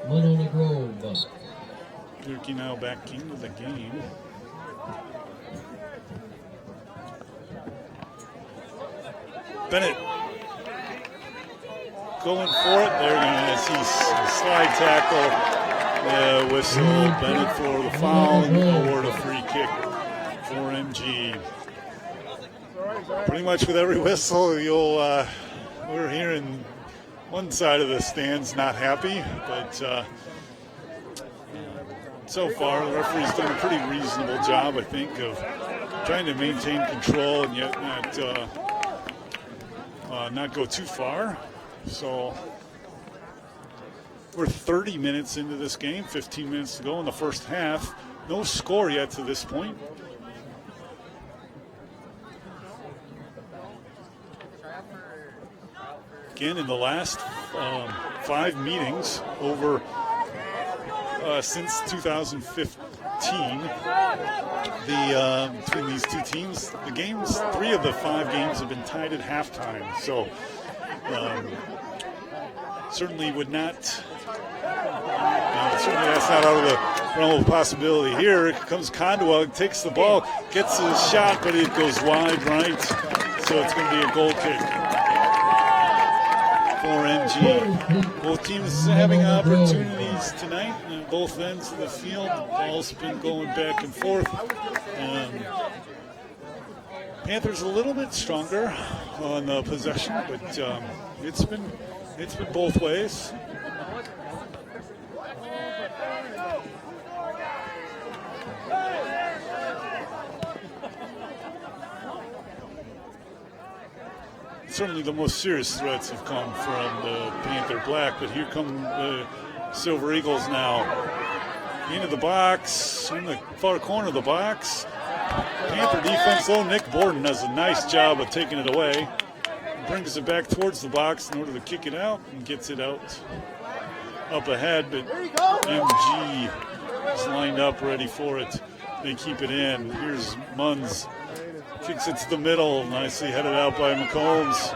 Monona Grove. Bjerke now back into the game. Bennett going for it. They're going to see a slide tackle. Whistle. Bennett for the foul, and award a free kick for MG. Pretty much with every whistle, we're hearing one side of the stands not happy, but so far the referee's done a pretty reasonable job, I think, of trying to maintain control and yet not go too far. So we're 30 minutes into this game, 15 minutes to go in the first half. No score yet to this point. Again, in the last 5 meetings over since 2015, between these two teams, the games, 3 of the 5 games have been tied at halftime. So certainly would not. Certainly that's not out of the realm of possibility. Here comes Condwell, takes the ball, gets a shot, but it goes wide right. So it's going to be a goal kick for MG. Both teams having opportunities tonight on both ends of the field. The ball's been going back and forth. Panthers a little bit stronger on possession, but it's been both ways. certainly the most serious threats have come from the Panther Black, but here come the Silver Eagles now. Into the box, in the far corner of the box. Panther defense, though, Nick Borden does a nice job of taking it away. Brings it back towards the box in order to kick it out and gets it out up ahead, but MG is lined up ready for it. They keep it in. Here's Munns. Kicks it to the middle. Nicely headed out by McCombs.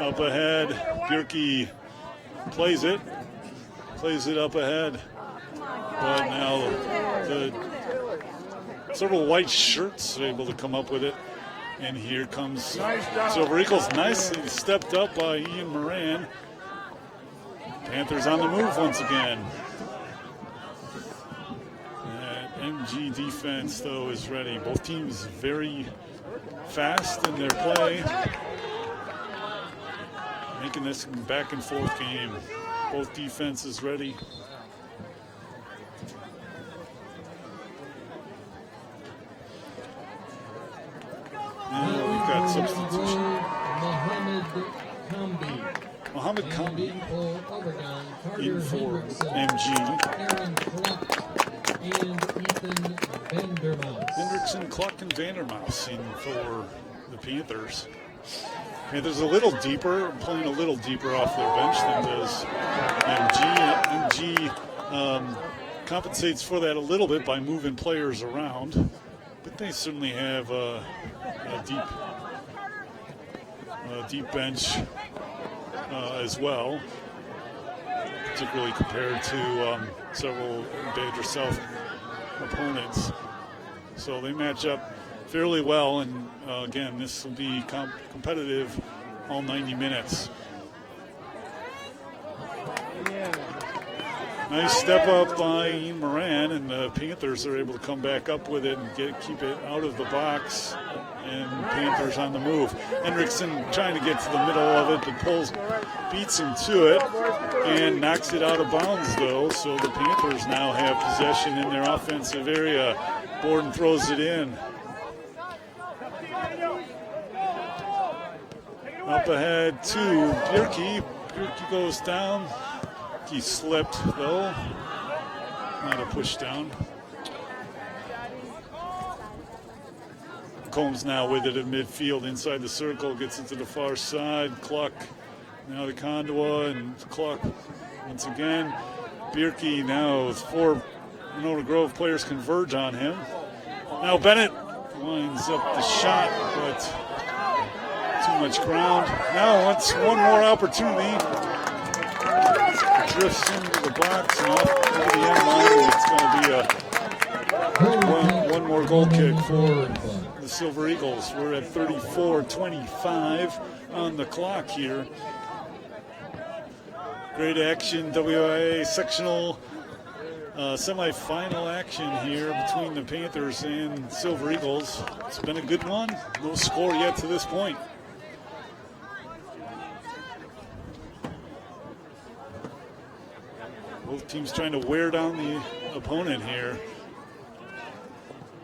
Up ahead. Bjerke plays it. Plays it up ahead. But now the several white shirts are able to come up with it. And here comes Silver Eagles. Nicely stepped up by Ian Moran. Panthers on the move once again. MG defense, though, is ready. Both teams very fast in their play. Making this back and forth game. Both defenses ready. And we've got substitution. Mohammed Kambi in for MG. And Ethan Vandermouse. Hendrickson, Cluck, and Vandermouse in for the Panthers. Panthers a little deeper, playing a little deeper off their bench than does MG. MG compensates for that a little bit by moving players around, but they certainly have a deep bench as well, particularly compared to several Badger South opponents. So they match up fairly well, and again, this will be competitive all 90 minutes. Nice step up by Ian Moran, and the Panthers are able to come back up with it and keep it out of the box, and Panthers on the move. Hendrickson trying to get to the middle of it, but beats him to it and knocks it out of bounds, though. So the Panthers now have possession in their offensive area. Borden throws it in. Up ahead to Bjerke. Bjerke goes down. He slipped, though. Not a push down. Combs now with it at midfield inside the circle. Gets it to the far side. Cluck. Now to Kondwa and Cluck once again. Bjerke now, 4 Monona Grove players converge on him. Now Bennett lines up the shot, but too much ground. Now wants one more opportunity. Drifts into the box and off to the end line. It's going to be one more goal kick for the Silver Eagles. We're at 34-25 on the clock here. Great action, WIA sectional semifinal action here between the Panthers and Silver Eagles. It's been a good one. No score yet to this point. Both teams trying to wear down the opponent here.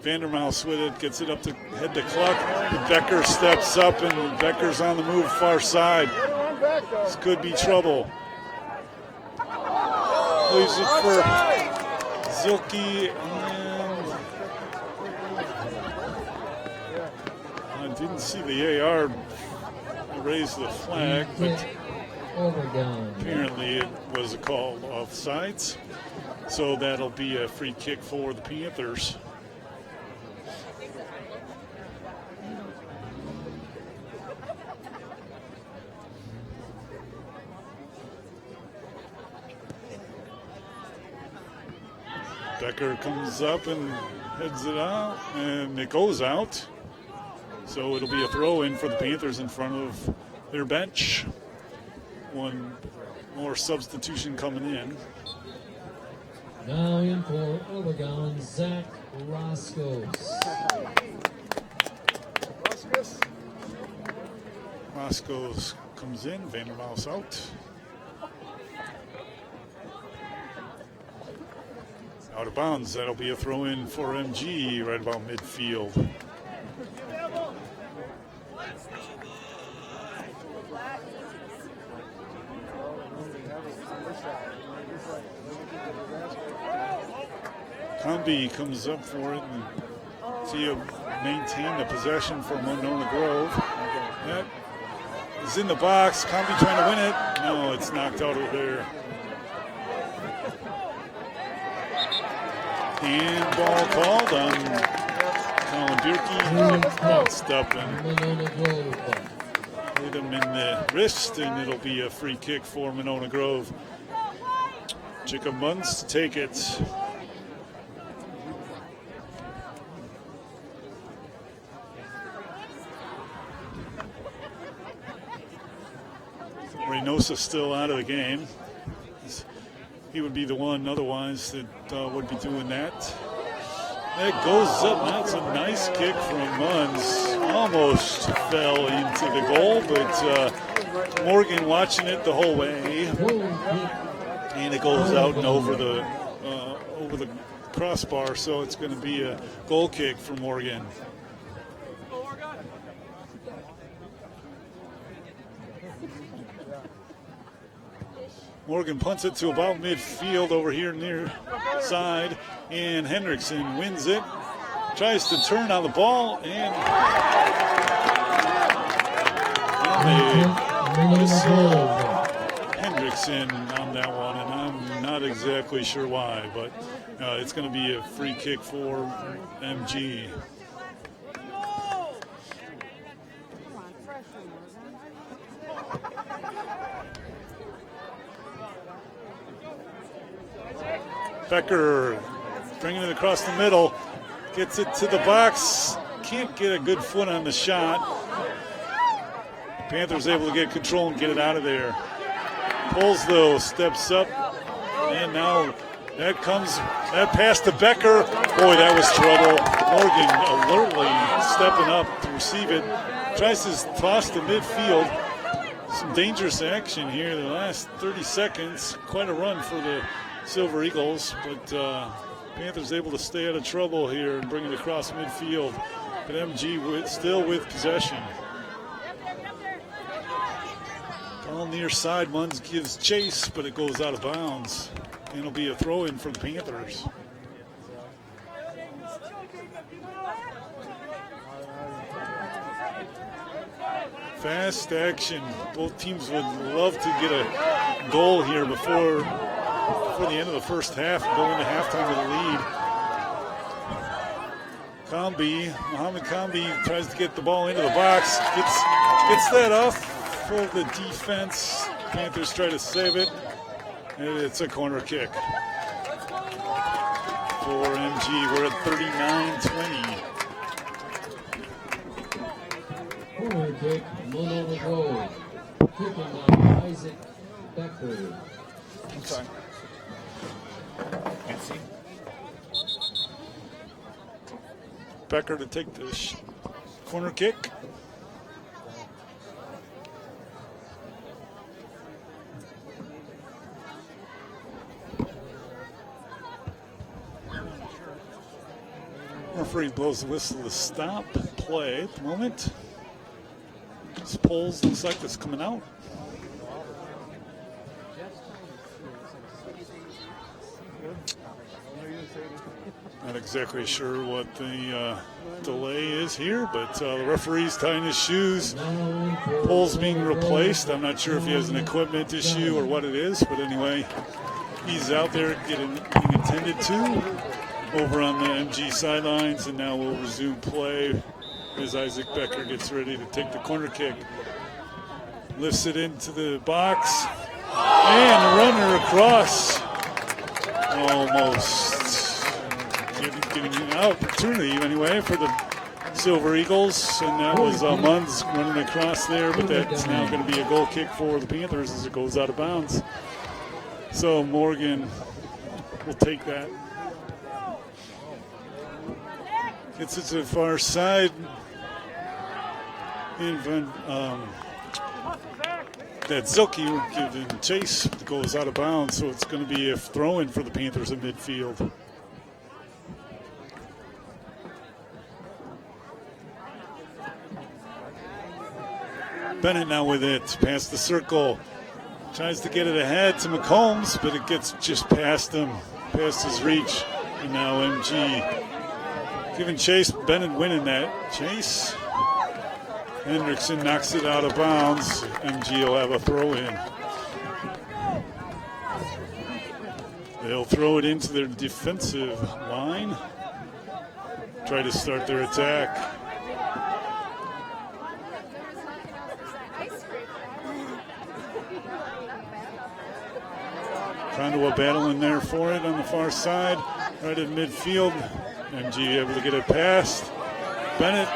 Vandermouse with it, gets it up to head to Cluck. Becker steps up, and Becker's on the move far side. This could be trouble. Leaves it for Zilke, and I didn't see the AR raise the flag, but apparently it was a call offsides. So that'll be a free kick for the Panthers. Becker comes up and heads it out, and it goes out. So it'll be a throw in for the Panthers in front of their bench. One more substitution coming in. Now in for Oregon, Zach Roscoe. Roscoe comes in, Vandermouse out. Out of bounds, that'll be a throw in for MG right about midfield. Comby comes up for it and see him maintain the possession for Monona Grove. That is in the box. Comby trying to win it. No, it's knocked out of there. Handball called on Colin Bierke. Stuffing. Monona Grove. Hit him in the wrist, and it'll be a free kick for Monona Grove. Jacob Munz to take it. Reynosa still out of the game. He would be the one otherwise that would be doing that. That goes up. That's a nice kick from Munz. Almost fell into the goal, but Morgan watching it the whole way. And it goes out and over the crossbar, so it's going to be a goal kick for Morgan. Morgan punts it to about midfield over here near side, and Hendrickson wins it. Tries to turn on the ball, and Hendrickson on that one, and I'm not exactly sure why, but it's going to be a free kick for MG. Becker bringing it across the middle, gets it to the box, can't get a good foot on the shot. Panther's able to get control and get it out of there. Pulls though, steps up, and now that pass to Becker. Boy, that was trouble. Morgan alertly stepping up to receive it. Tries to toss to midfield. Some dangerous action here in the last 30 seconds. Quite a run for the Silver Eagles, but Panthers able to stay out of trouble here and bring it across midfield. But MG still with possession. Ball near side, Munz gives chase, but it goes out of bounds. And it'll be a throw-in for the Panthers. Fast action. Both teams would love to get a goal here before the end of the first half and go into halftime with a lead. Mohamed Comby tries to get the ball into the box, gets that off of the defense. Panthers try to save it, and it's a corner kick for MG. We're at 39-20. Corner kick, Monona Grove. Kicking by Isaac Becker. I'm sorry. Can't see. Becker to take the corner kick. Referee blows the whistle to stop play at the moment. This polls looks like it's coming out. Not exactly sure what the delay is here, but the referee's tying his shoes. Pole's being replaced. I'm not sure if he has an equipment issue or what it is, but anyway, he's out there getting attended to over on the MG sidelines, and now we'll resume play as Isaac Becker gets ready to take the corner kick. Lifts it into the box, and the runner across. Almost getting an opportunity anyway for the Silver Eagles, and that was Munz running across there, but that's now going to be a goal kick for the Panthers as it goes out of bounds. So Morgan will take that. Gets it to the far side. That Zilke giving chase goes out of bounds, so it's going to be a throw-in for the Panthers in midfield. Bennett now with it, past the circle. Tries to get it ahead to McCombs, but it gets just past him, past his reach. And now MG giving chase. Bennett winning that chase. Hendrickson knocks it out of bounds. MG will have a throw in. They'll throw it into their defensive line. Try to start their attack. Condoa battling there for it on the far side, right at midfield. MG able to get it past. Bennett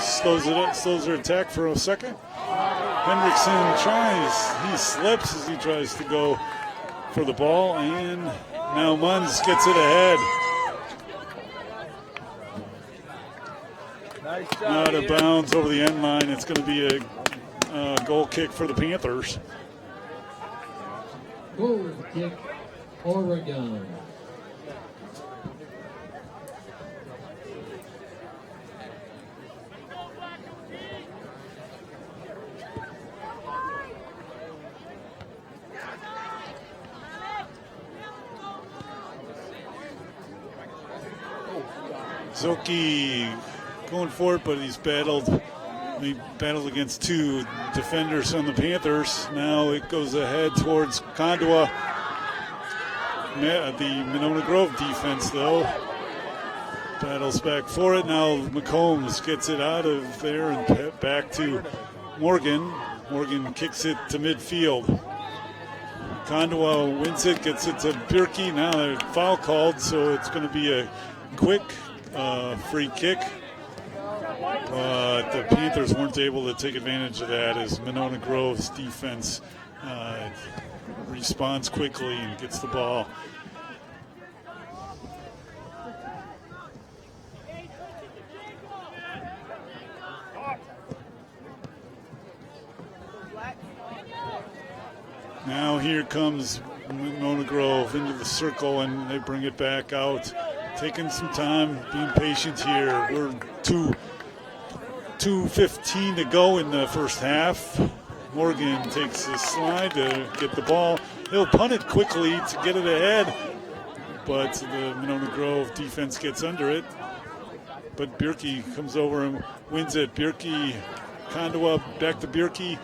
slows their attack for a second. Hendrickson tries, he slips as he tries to go for the ball, and now Munns gets it ahead. Nice job. Out of bounds over the end line. It's going to be a goal kick for the Panthers. Goal kick, Oregon. Zoki going for it, but he's battled. He battled against two defenders on the Panthers. Now it goes ahead towards Condoa. The Monona Grove defense, though, battles back for it. Now McCombs gets it out of there and back to Morgan. Morgan kicks it to midfield. Condoa wins it, gets it to Bierke. Now a foul called, so it's going to be a quick free kick. But the Panthers weren't able to take advantage of that as Monona Grove's defense responds quickly and gets the ball. Now here comes Monona Grove into the circle, and they bring it back out. Taking some time, being patient here. We're 2:15 to go in the first half. Morgan takes a slide to get the ball. He'll punt it quickly to get it ahead, but the Monona Grove defense gets under it. But Bierke comes over and wins it. Bierke, Condoa back to Bierke.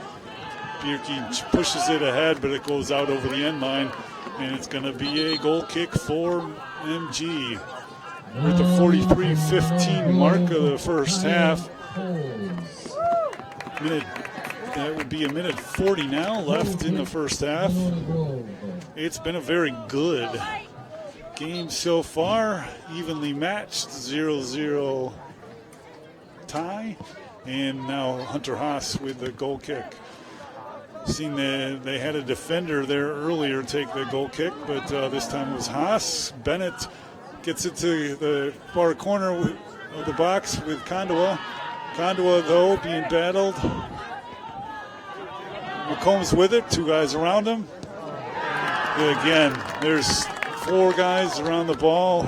Bierke pushes it ahead, but it goes out over the end line, and it's going to be a goal kick for MG. We're at the 43-15 mark of the first half. That would be a minute 40 now left in the first half. It's been a very good game so far, evenly matched, 0-0 tie, and now Hunter Haas with the goal kick. Seen they had a defender there earlier take the goal kick, but this time it was Haas. Bennett gets it to the far corner of the box with Condoa. Condoa, though, being battled. McCombs with it, two guys around him. Again, there's four guys around the ball.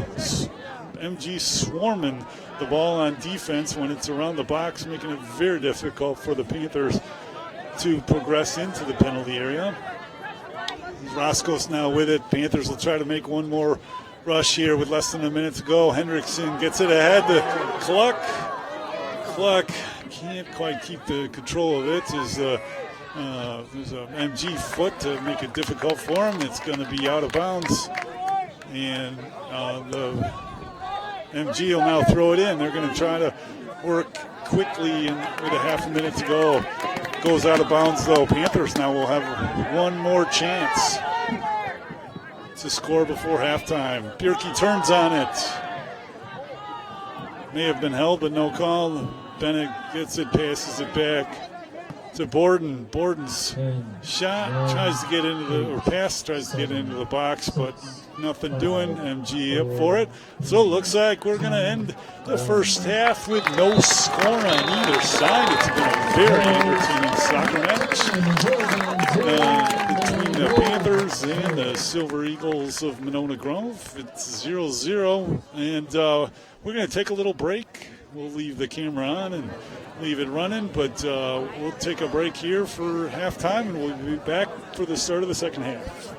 MG swarming the ball on defense when it's around the box, making it very difficult for the Panthers to progress into the penalty area. Roscoe's now with it. Panthers will try to make one more rush here with less than a minute to go. Hendrickson gets it ahead to Cluck. Cluck can't quite keep the control of it. There's an MG foot to make it difficult for him. It's going to be out of bounds. And the MG will now throw it in. They're going to try to work quickly with a half a minute to go. Goes out of bounds, though. Panthers now will have one more chance to score before halftime. Bierke turns on it. May have been held, but no call. Bennett gets it, passes it back to Borden. Borden's shot tries to get into the, or pass tries to get into the box, but nothing doing. MG up for it. So it looks like we're going to end the first half with no score on either side. It's been a very entertaining soccer match between the Panthers and the Silver Eagles of Monona Grove. It's 0-0, and we're going to take a little break. We'll leave the camera on and leave it running, but we'll take a break here for halftime, and we'll be back for the start of the second half.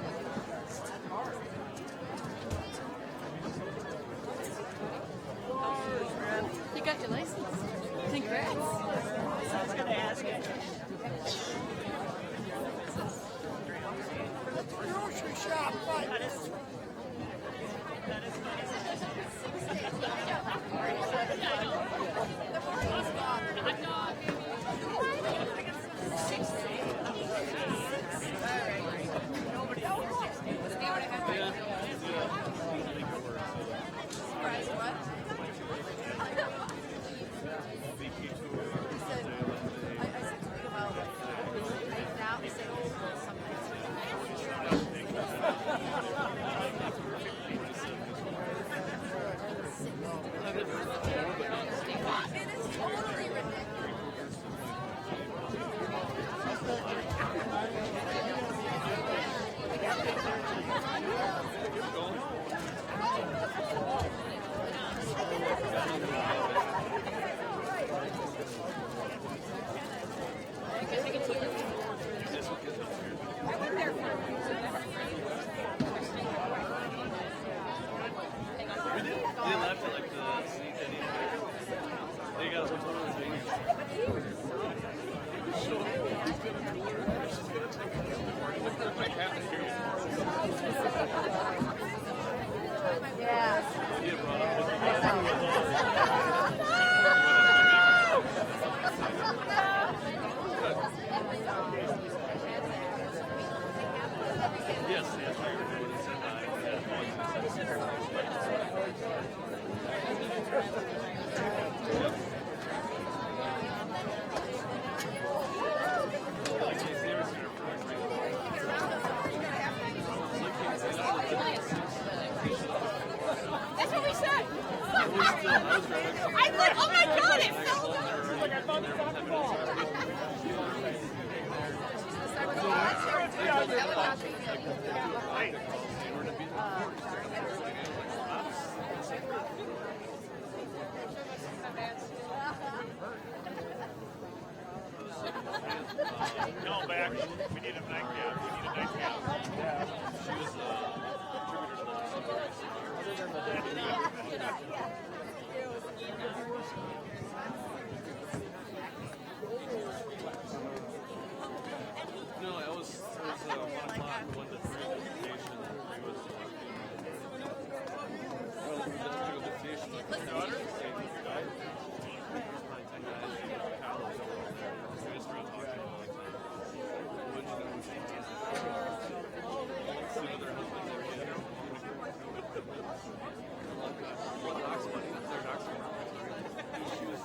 That's what we said. I'm like, oh my god, it fell down. Like I thought the soccer ball. No, back. We need a nightcap. We need a nightcap. Yeah. She was No, it was 1 o'clock, 1 to 3 dictation. He was well, the dictation, like the daughter, died. Like 10 guys, college over there. We just started talking about like bunch of them. Some of their husbands are in there. Their docs money, their docs money. She was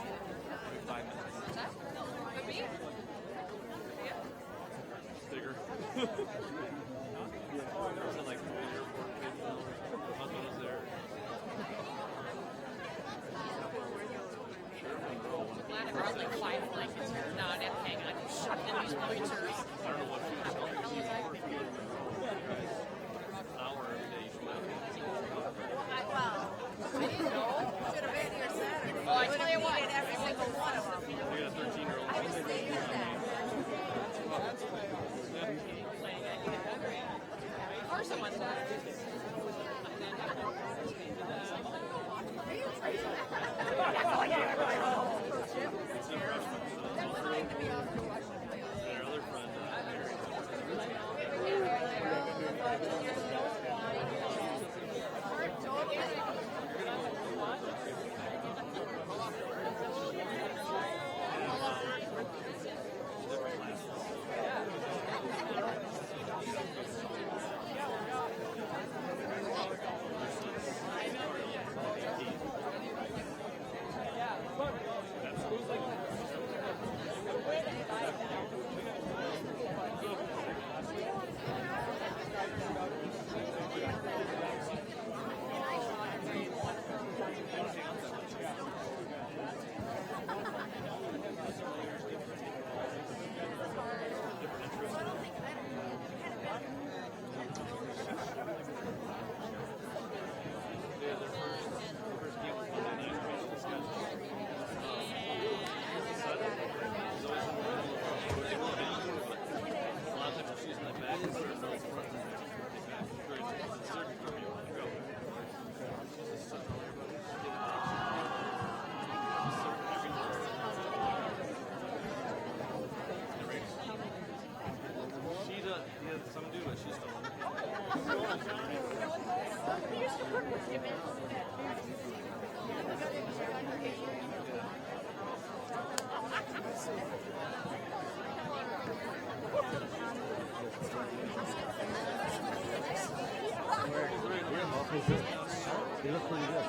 They look pretty good.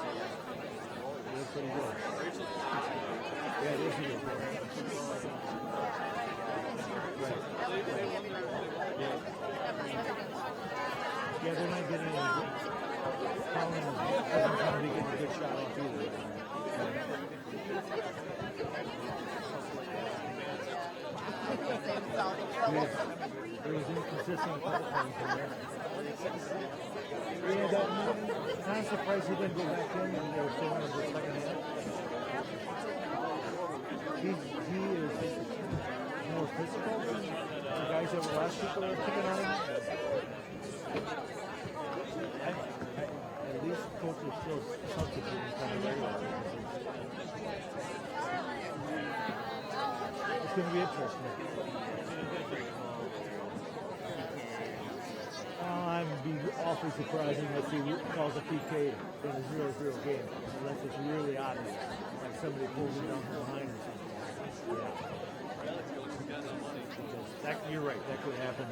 They look pretty good. Yeah, it is a good one. Right. Yeah, they're not getting any good. Colin doesn't come to get a good shot off either. It was inconsistent a couple times from there. Yeah, I'm surprised he didn't go back in and they were still in the second half. He is more physical than the guys that were last week that were picking on him. At least coach is still substituting kind of regularly. It's going to be interesting. I'd be awfully surprised unless he calls a PK in a 0-0 game, unless it's really obvious, like somebody pulls him down from behind or something. Yeah. You're right, that could happen.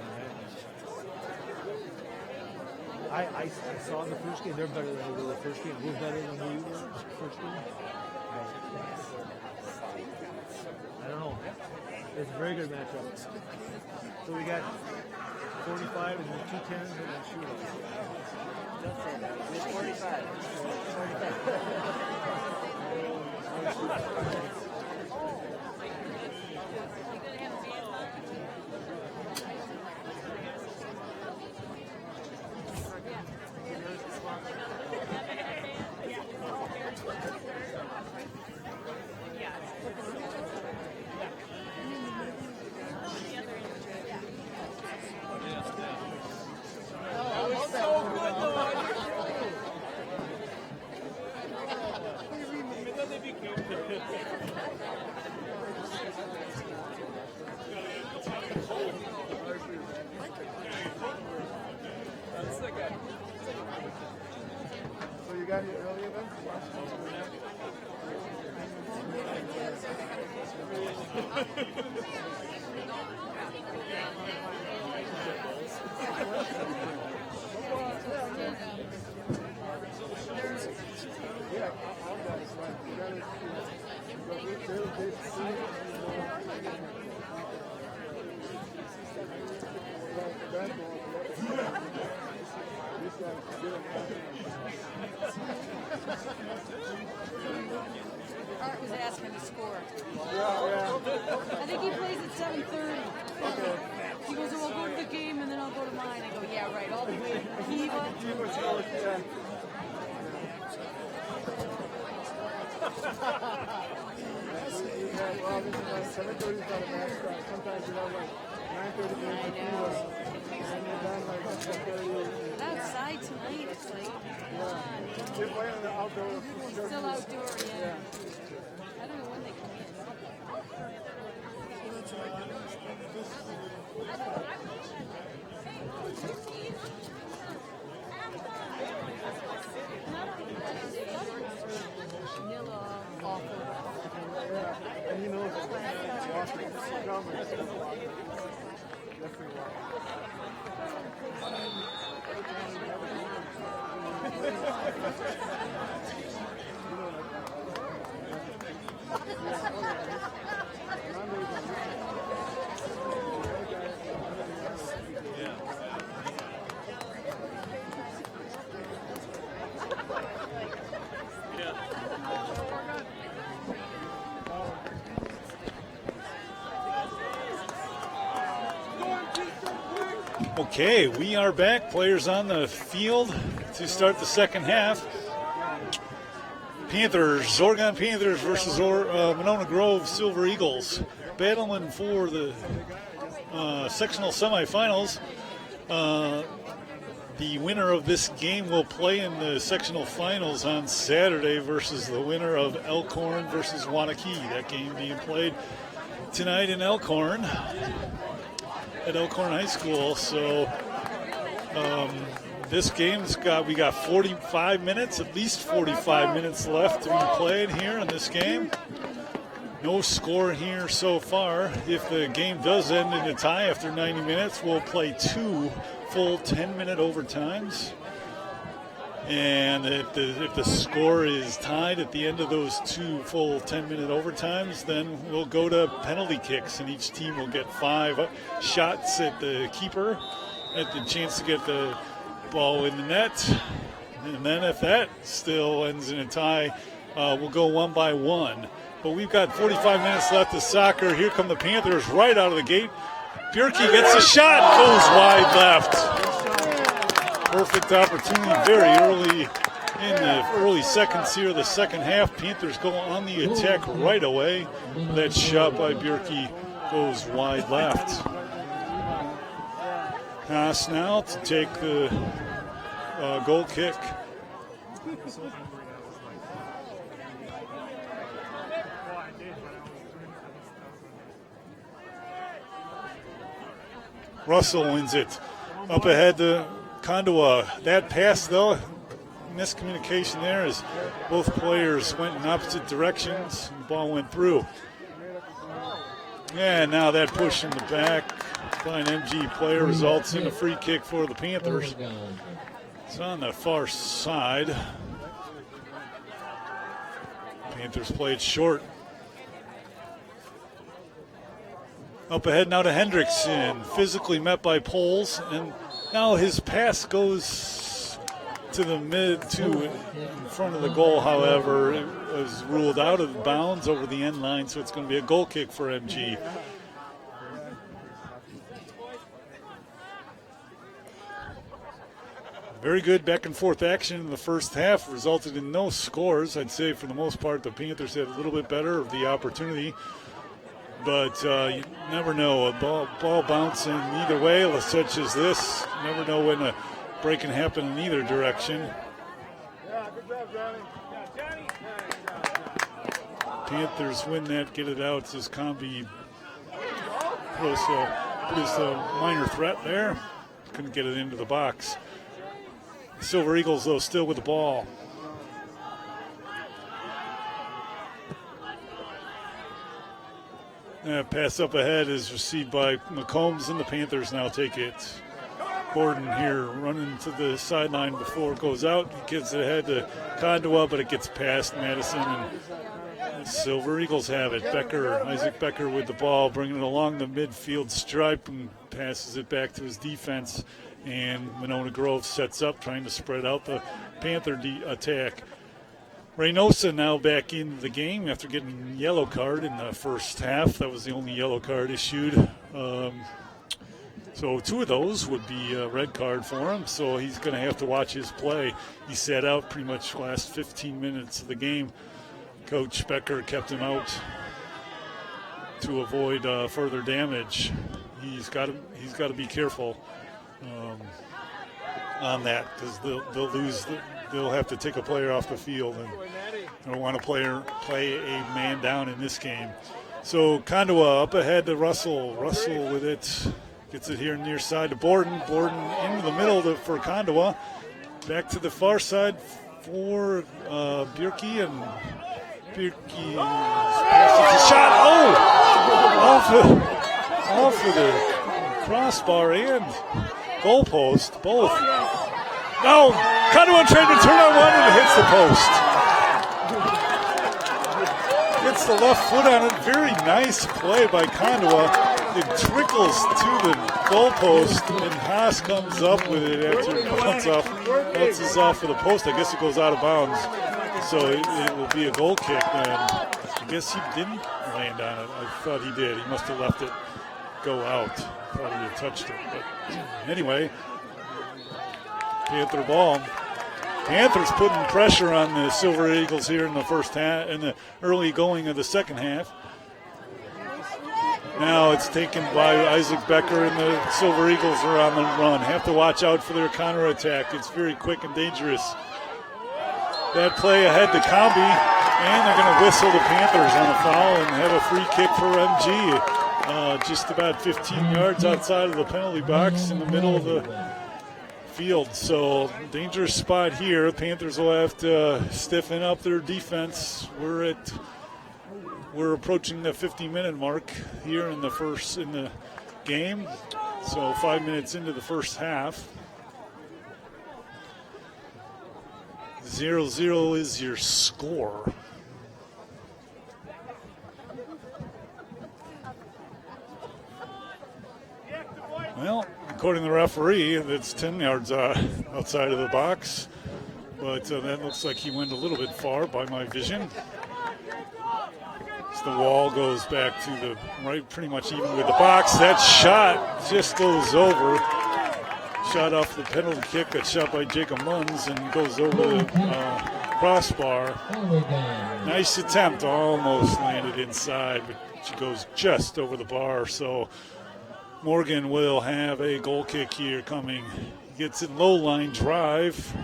I saw in the first game, they're better than we were the first game. We're better than we were the first game. I don't know. It's a very good matchup. So we got 45 and then 2 10s and then shooting. Don't say that. It's 45. 45. So you got here earlier then? Yeah, all guys, right? You got Art was asking to score. Yeah. I think he plays at 7:30. Okay. He goes, well, I'll go to the game and then I'll go to mine. I go, yeah, right, all the way to Kiva. Yeah. Well, this is like 7:30 is not a bad start. Sometimes you have like 9:30 games and you're done like 10:30. Outside tonight, it's like, come on, They're playing in the outdoor. still outdoor, yeah. I don't know when they come in. Vanilla, awful. Yeah, and you know it's walking. Definitely Okay, we are back. Players on the field to start the second half. Panthers, Oregon Panthers versus Monona Grove Silver Eagles. Battling for the sectional semifinals. The winner of this game will play in the sectional finals on Saturday versus the winner of Elkhorn versus Wanakee. That game being played tonight in Elkhorn at Elkhorn High School. So this we got 45 minutes, at least 45 minutes left to be played here in this game. No score here so far. If the game does end in a tie after 90 minutes, we'll play 2 full 10-minute overtimes. And if the score is tied at the end of those 2 full 10-minute overtimes, then we'll go to penalty kicks, and each team will get 5 shots at the keeper, at the chance to get the ball in the net. And then if that still ends in a tie, we'll go 1 by 1. But we've got 45 minutes left of soccer. Here come the Panthers right out of the gate. Bjerke gets a shot, goes wide left. Perfect opportunity very early in the early seconds here of the second half. Panthers go on the attack right away. That shot by Bjerke goes wide left. Pass now to take the goal kick. Russell wins it. Up ahead to Kondoa. That pass, though, miscommunication there as both players went in opposite directions. And the ball went through. Yeah, now that push in the back by an MG player results in a free kick for the Panthers. It's on the far side. Panthers play it short. Up ahead now to Hendrickson, physically met by Poles, and now his pass goes to the in front of the goal. However, it was ruled out of bounds over the end line, so it's going to be a goal kick for MG. Very good back and forth action in the first half, resulted in no scores. I'd say for the most part the Panthers had a little bit better of the opportunity. But you never know. A ball bouncing either way, such as this. You never know when a break can happen in either direction. Panthers win that, get it out. As Combi put a minor threat there. Couldn't get it into the box. Silver Eagles, though, still with the ball. Pass up ahead is received by McCombs, and the Panthers now take it. Gordon here running to the sideline before it goes out. He gets it ahead to Kondoa, but it gets past Madison, and Silver Eagles have it. Isaac Becker with the ball, bringing it along the midfield stripe and passes it back to his defense. And Monona Grove sets up, trying to spread out the Panther attack. Reynosa now back into the game after getting a yellow card in the first half. That was the only yellow card issued. So 2 of those would be a red card for him, so he's going to have to watch his play. He sat out pretty much the last 15 minutes of the game. Coach Becker kept him out to avoid further damage. He's got to be careful on that, because they'll lose. They'll have to take a player off the field, and they don't want to play a man down in this game. So Kondoa up ahead to Russell. Russell with it. Gets it here near side to Borden. Borden into the middle for Kondoa. Back to the far side for Bjerke, and Bjerke's pass a shot. Oh! Off of the crossbar and goalpost, both. No! Kondoa trying to turn on one, and it hits the post. Gets the left foot on it. Very nice play by Kondoa. It trickles to the goalpost, and Haas comes up with it after it bounces off of the post. I guess it goes out of bounds, so it will be a goal kick. And I guess he didn't land on it. I thought he did. He must have left it go out. I thought he had touched it. But anyway, Panther ball. Panthers putting pressure on the Silver Eagles here in the first half, in the early going of the second half. Now it's taken by Isaac Becker, and the Silver Eagles are on the run. Have to watch out for their counterattack. It's very quick and dangerous. That play ahead to Combi, and they're going to whistle the Panthers on a foul and have a free kick for MG. Just about 15 yards outside of the penalty box in the middle of the field. So dangerous spot here. Panthers will have to stiffen up their defense. We're approaching the 50-minute mark here in the game. So 5 minutes into the first half. 0-0 is your score. Well, according to the referee, it's 10 yards outside of the box. But that looks like he went a little bit far by my vision. As the wall goes back to the right, pretty much even with the box. That shot just goes over. Shot off the penalty kick that's shot by Jacob Munns and goes over the crossbar. Nice attempt, almost landed inside, but she goes just over the bar. So Morgan will have a goal kick here coming. He gets it low line drive.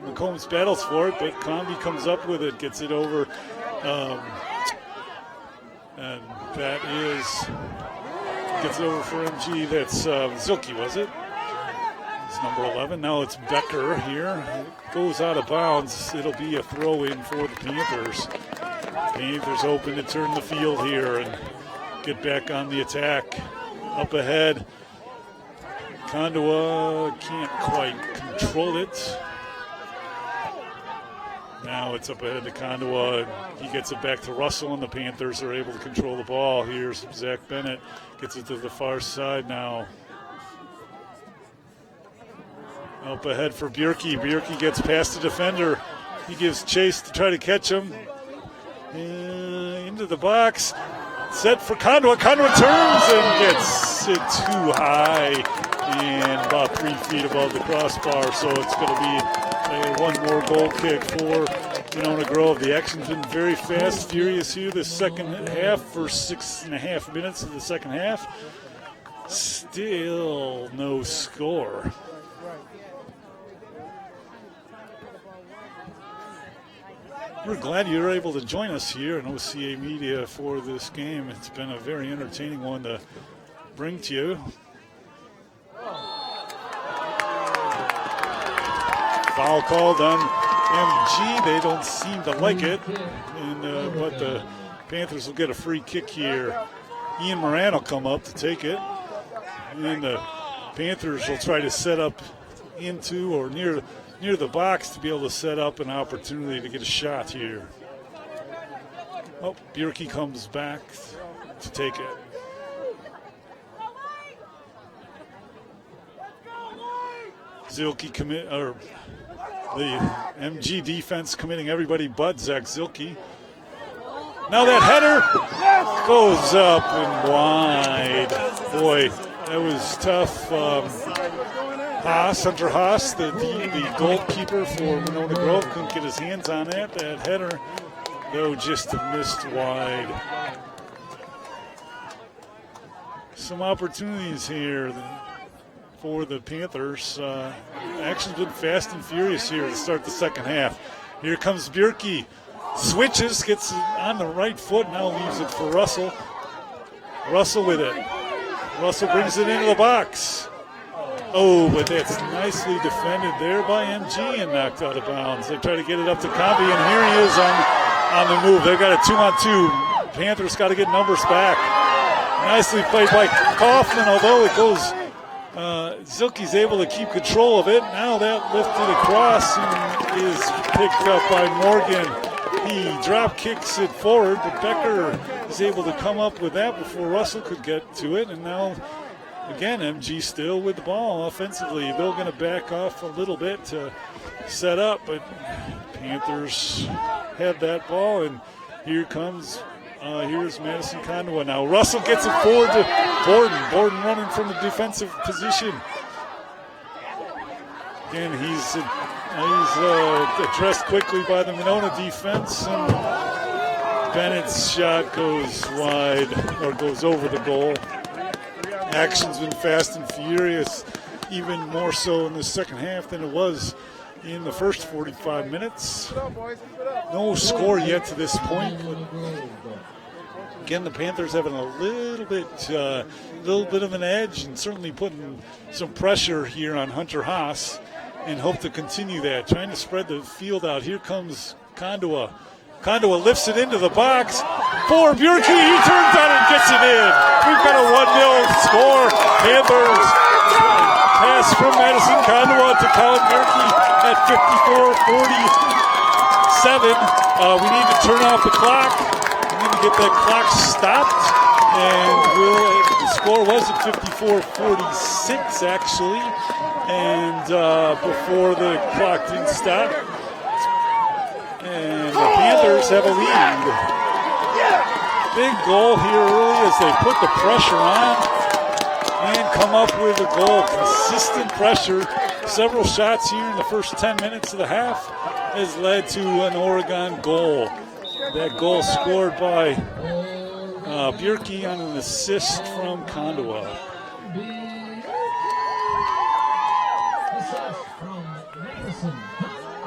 McCombs battles for it, but Combi comes up with it, gets it over. And that gets it over for MG. That's Zilke, was it? It's number 11. Now it's Becker here. It goes out of bounds. It'll be a throw in for the Panthers. Panthers open to turn the field here and get back on the attack. Up ahead, Kondoa can't quite control it. Now it's up ahead to Kondoa. He gets it back to Russell, and the Panthers are able to control the ball. Here's Zach Bennett. Gets it to the far side now. Up ahead for Bjerke. Bjerke gets past the defender. He gives chase to try to catch him. Into the box. Set for Kondoa. Kondoa turns and gets it too high and about 3 feet above the crossbar. So it's going to be one more goal kick for Monona Grove. The action's been very fast, furious here the second half, first 6.5 minutes of the second half. Still no score. We're glad you were able to join us here in OCAmedia for this game. It's been a very entertaining one to bring to you. Foul called on MG. They don't seem to like it, but the Panthers will get a free kick here. Ian Moran will come up to take it. And the Panthers will try to set up into or near the box to be able to set up an opportunity to get a shot here. Oh, Bjerke comes back to take it. Zilke the MG defense committing everybody but Zach Zilke. Now that header goes up and wide. Boy, that was tough. Hunter Haas, the goalkeeper for Monona Grove, couldn't get his hands on that. That header, though, just missed wide. Some opportunities here for the Panthers. Action's been fast and furious here to start the second half. Here comes Bjerke. Switches, gets it on the right foot, now leaves it for Russell. Russell with it. Russell brings it into the box. Oh, but that's nicely defended there by MG and knocked out of bounds. They try to get it up to Combi, and here he is on the move. They've got a 2-on-2. Panthers got to get numbers back. Nicely played by Kaufman, although it goes, Zilke's able to keep control of it. Now that lifted across and is picked up by Morgan. He drop kicks it forward, but Becker is able to come up with that before Russell could get to it, and now again, MG still with the ball offensively. They're going to back off a little bit to set up, but Panthers have that ball, and here's Madison Kondoa. Now Russell gets it forward to Borden. Borden running from the defensive position. Again, he's addressed quickly by the Monona defense, and Bennett's shot goes wide, or goes over the goal. Action's been fast and furious, even more so in the second half than it was in the first 45 minutes. No score yet to this point. Again, the Panthers having a little bit of an edge and certainly putting some pressure here on Hunter Haas and hope to continue that, trying to spread the field out. Here comes Kondua. Kondua lifts it into the box for Bjerke. He turns on and gets it in. We've got a 1-0 score. Panthers pass from Madison Kondua to Colin Bjerke at 54-47. We need to turn off the clock. We need to get that clock stopped. And the score was at 54-46, actually. And before the clock didn't stop. And the Panthers have a lead. Big goal here early as they put the pressure on and come up with a goal. Consistent pressure. Several shots here in the first 10 minutes of the half has led to an Oregon goal. That goal scored by Bjerke on an assist from Kondua.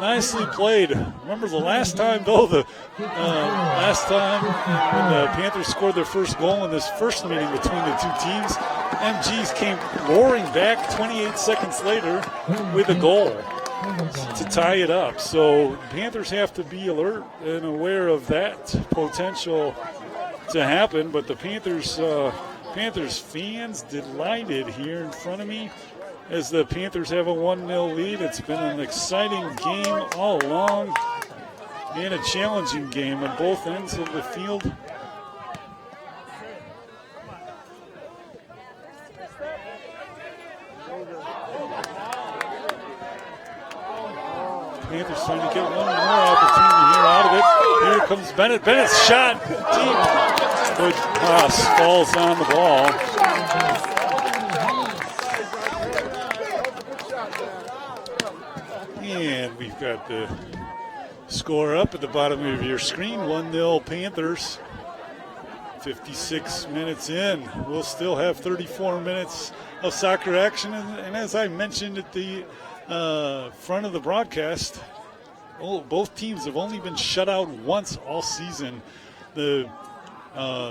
Nicely played. Remember the last time, though, when the Panthers scored their first goal in this first meeting between the two teams, MGs came roaring back 28 seconds later with a goal to tie it up. So Panthers have to be alert and aware of that potential to happen. But the Panthers fans delighted here in front of me as the Panthers have a 1-0 lead. It's been an exciting game all along and a challenging game on both ends of the field. Panthers trying to get one more opportunity here out of it. Here comes Bennett. Bennett's shot deep, but Haas falls on the ball. And we've got the score up at the bottom of your screen. 1-0 Panthers. 56 minutes in. We'll still have 34 minutes of soccer action. And as I mentioned at the front of the broadcast, both teams have only been shut out once all season. The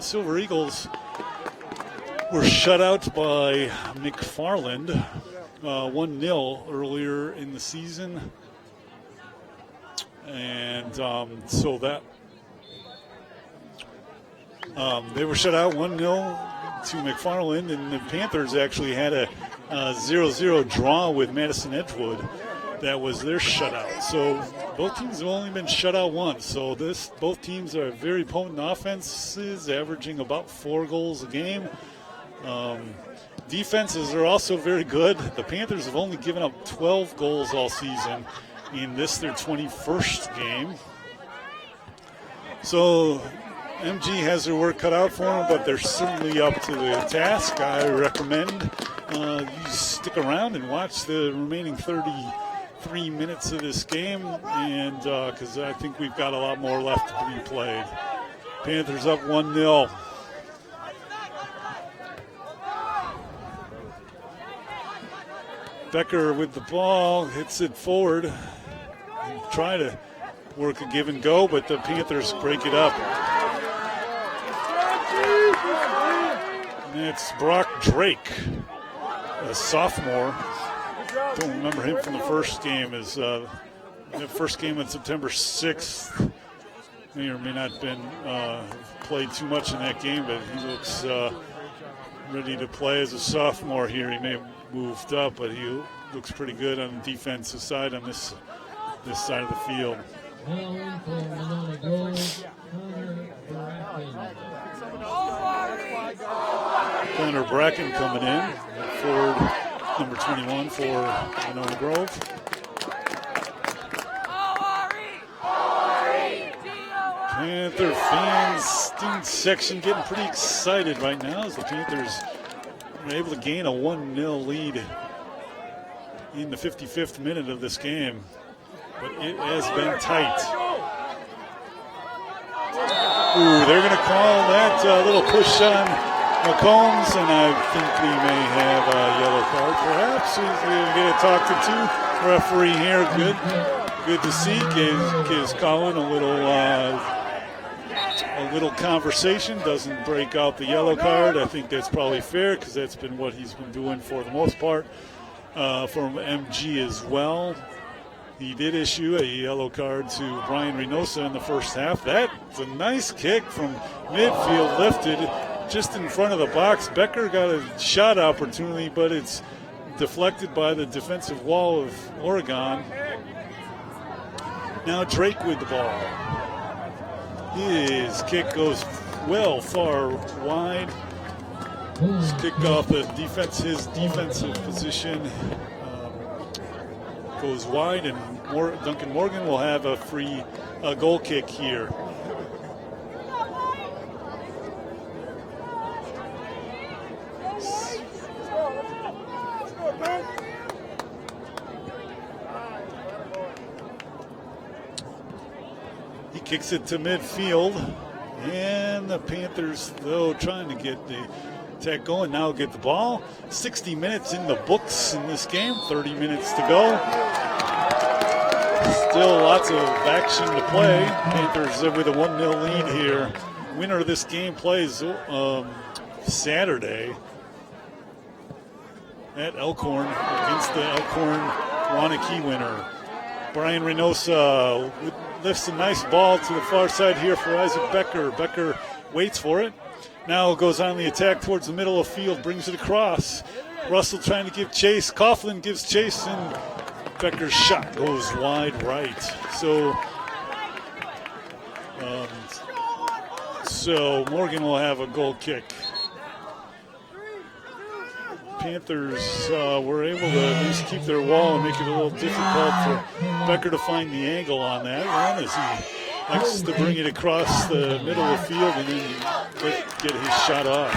Silver Eagles were shut out by McFarland 1-0 earlier in the season. And so that they were shut out 1-0 to McFarland, and the Panthers actually had a 0-0 draw with Madison Edgewood. That was their shutout. So both teams have only been shut out once. So both teams are very potent offenses, averaging about 4 goals a game. Defenses are also very good. The Panthers have only given up 12 goals all season in this, their 21st game. So MG has their work cut out for them, but they're certainly up to the task. I recommend you stick around and watch the remaining 33 minutes of this game, and because I think we've got a lot more left to be played. Panthers up 1-0. Becker with the ball, hits it forward. Try to work a give and go, but the Panthers break it up. And it's Brock Drake, a sophomore. Don't remember him from the first game. The first game on September 6th. May or may not have been played too much in that game, but he looks ready to play as a sophomore here. He may have moved up, but he looks pretty good on the defensive side on this side of the field. Connor Bracken coming in, forward number 21 for Monona Grove. Panther fans, student section getting pretty excited right now as the Panthers are able to gain a 1-0 lead in the 55th minute of this game. But it has been tight. Ooh, they're going to call that little push on McCombs, and I think we may have a yellow card. Perhaps he's going to get a talk to two. Referee here, good to see. Gives Colin a little a little conversation, doesn't break out the yellow card. I think that's probably fair because that's been what he's been doing for the most part from MG as well. He did issue a yellow card to Brian Reynosa in the first half. That's a nice kick from midfield, lifted just in front of the box. Becker got a shot opportunity, but it's deflected by the defensive wall of Oregon. Now Drake with the ball. His kick goes well far wide. It's kicked off the defense. His defensive position goes wide, and Duncan Morgan will have a free goal kick here. He kicks it to midfield, and the Panthers, though, trying to get the attack going. Now get the ball. 60 minutes in the books in this game. 30 minutes to go. Still lots of action to play. Panthers with a 1-0 lead here. Winner of this game plays Saturday at Elkhorn against the Elkhorn-Wanakee winner. Brian Reynosa lifts a nice ball to the far side here for Isaac Becker. Becker waits for it. Now goes on the attack towards the middle of the field, brings it across. Russell trying to give chase. Coughlin gives chase, and Becker's shot goes wide right. So Morgan will have a goal kick. Panthers were able to at least keep their wall and make it a little difficult for Becker to find the angle on that one as he likes to bring it across the middle of the field and then get his shot off.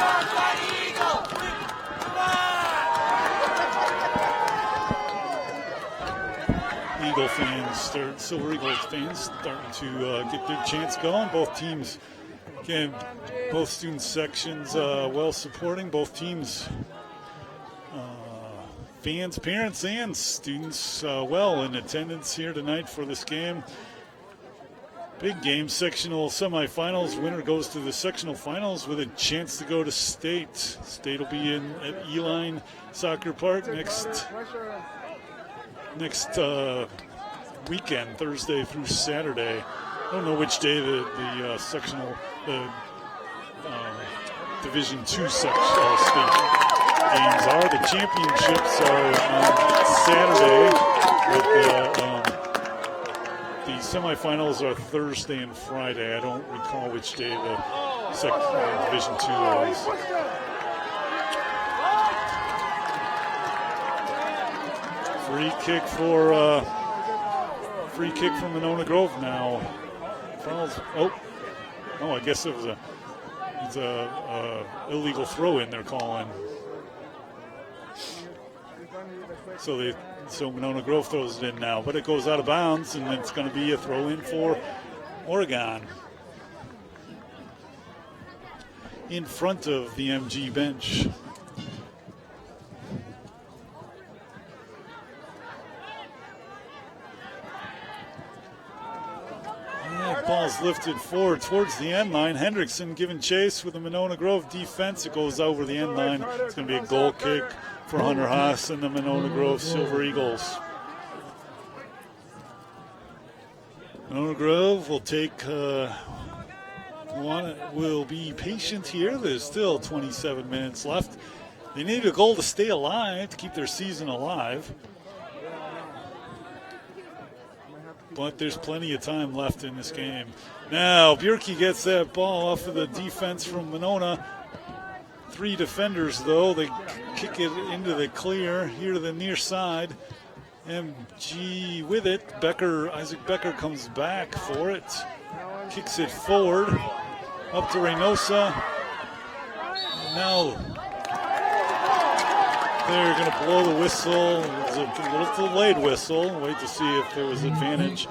Silver Eagles fans starting to get their chance going. Both teams, again, both student sections well supporting. Both teams, fans, parents, and students well in attendance here tonight for this game. Big game, sectional semifinals. Winner goes to the sectional finals with a chance to go to state. State will be in at Eline Soccer Park next weekend, Thursday through Saturday. I don't know which day the sectional, Division II state games are. The championships are on Saturday, with the semifinals are Thursday and Friday. I don't recall which day the Division II was. Free kick from Monona Grove now. I guess it was it's a illegal throw-in they're calling. So Monona Grove throws it in now, but it goes out of bounds, and it's going to be a throw-in for Oregon in front of the MG bench. Ball's lifted forward towards the end line. Hendrickson giving chase with the Monona Grove defense. It goes over the end line. It's going to be a goal kick for Hunter Haas and the Monona Grove Silver Eagles. Monona Grove will will be patient here. There's still 27 minutes left. They need a goal to stay alive, to keep their season alive. But there's plenty of time left in this game. Now, Bjerke gets that ball off of the defense from Monona. 3 defenders, though. They kick it into the clear here to the near side. MG with it. Isaac Becker comes back for it. Kicks it forward. Up to Reynosa. Now they're going to blow the whistle. It's a little delayed whistle. Wait to see if there was advantage.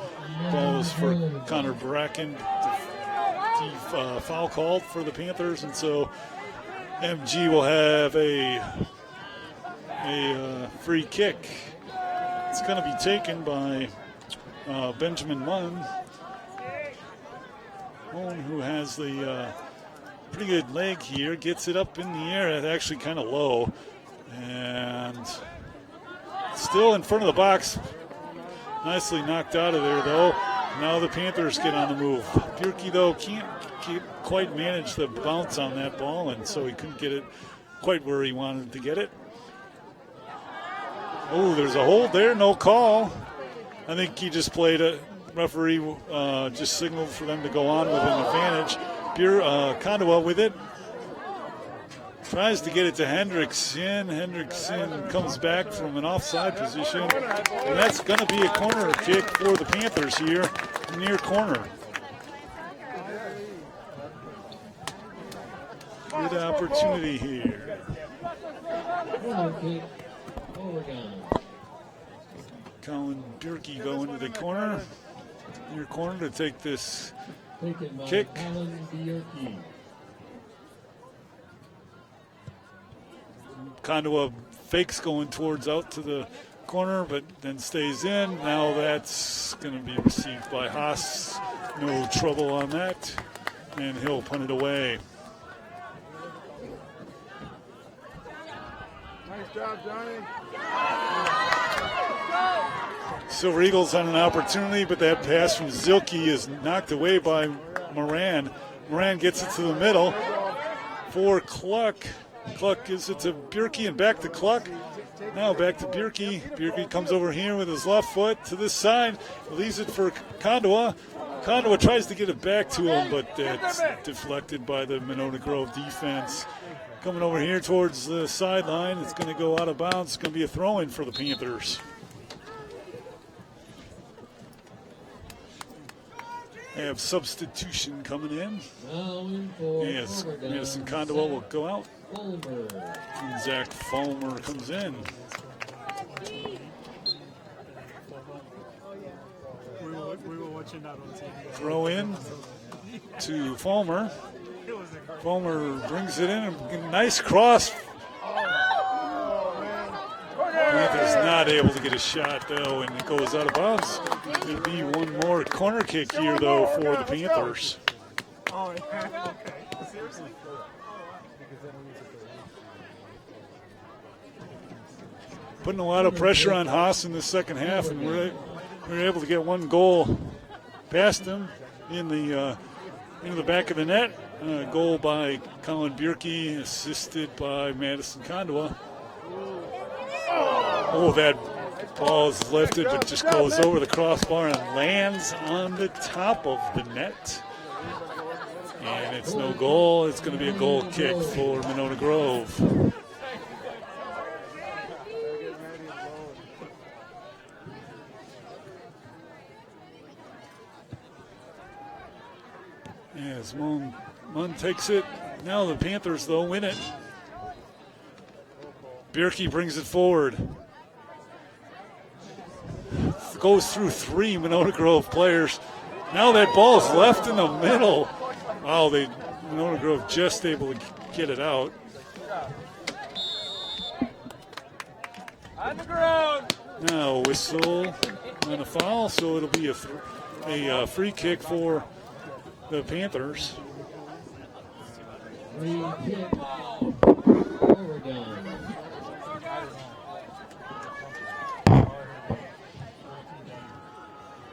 Ball was for Connor Bracken. Foul called for the Panthers, and so MG will have a free kick. It's going to be taken by Benjamin Munn. McCone, who has the pretty good leg here, gets it up in the air. It's actually kind of low. And still in front of the box. Nicely knocked out of there, though. Now the Panthers get on the move. Bjerke, though, can't quite manage the bounce on that ball, and so he couldn't get it quite where he wanted to get it. Oh, there's a hold there, no call. I think he just played a referee, just signaled for them to go on with an advantage. Condowa with it. Tries to get it to Hendrickson. Hendrickson comes back from an offside position. And that's going to be a corner kick for the Panthers here, near corner. Good opportunity here. Corner kick, Oregon. Colin Bjerke going to the corner, near corner to take this Taken by kick. Colin Bjerke. Condowa fakes going towards out to the corner, but then stays in. Now that's going to be received by Haas. No trouble on that. And he'll punt it away. Nice job, Johnny. Silver Eagles on an opportunity, but that pass from Zilke is knocked away by Moran. Moran gets it to the middle for Cluck. Cluck gives it to Bjerke and back to Cluck. Now back to Bjerke. Bjerke comes over here with his left foot to this side. Leaves it for Condowa. Condowa tries to get it back to him, but it's deflected by the Monona Grove defense. Coming over here towards the sideline. It's going to go out of bounds. It's going to be a throw-in for the Panthers. They have substitution coming in. Now in for Yes, Oregon. Madison Condowa will go out. Fulmer. And Zach Fulmer comes in. We were watching that on TV. Throw in to Fulmer. Fulmer brings it in. A nice cross. Panthers not able to get a shot, though, and it goes out of bounds. There'll be one more corner kick here, though, for the Panthers. Oh, yeah. Okay. Seriously? Putting a lot of pressure on Haas in the second half, and we were able to get one goal past him in the into the back of the net. Goal by Colin Bjerke, assisted by Madison Condowa. Oh, that ball is lifted, but just goes over the crossbar and lands on the top of the net. And it's no goal. It's going to be a goal kick for Monona Grove. As Mon takes it. Now the Panthers, though, win it. Bjerke brings it forward. Goes through three Monona Grove players. Now that ball's left in the middle. Wow, Monona Grove just able to get it out. On the ground. Now whistle and a foul, so it'll be a free kick for the Panthers. Free kick, Oregon.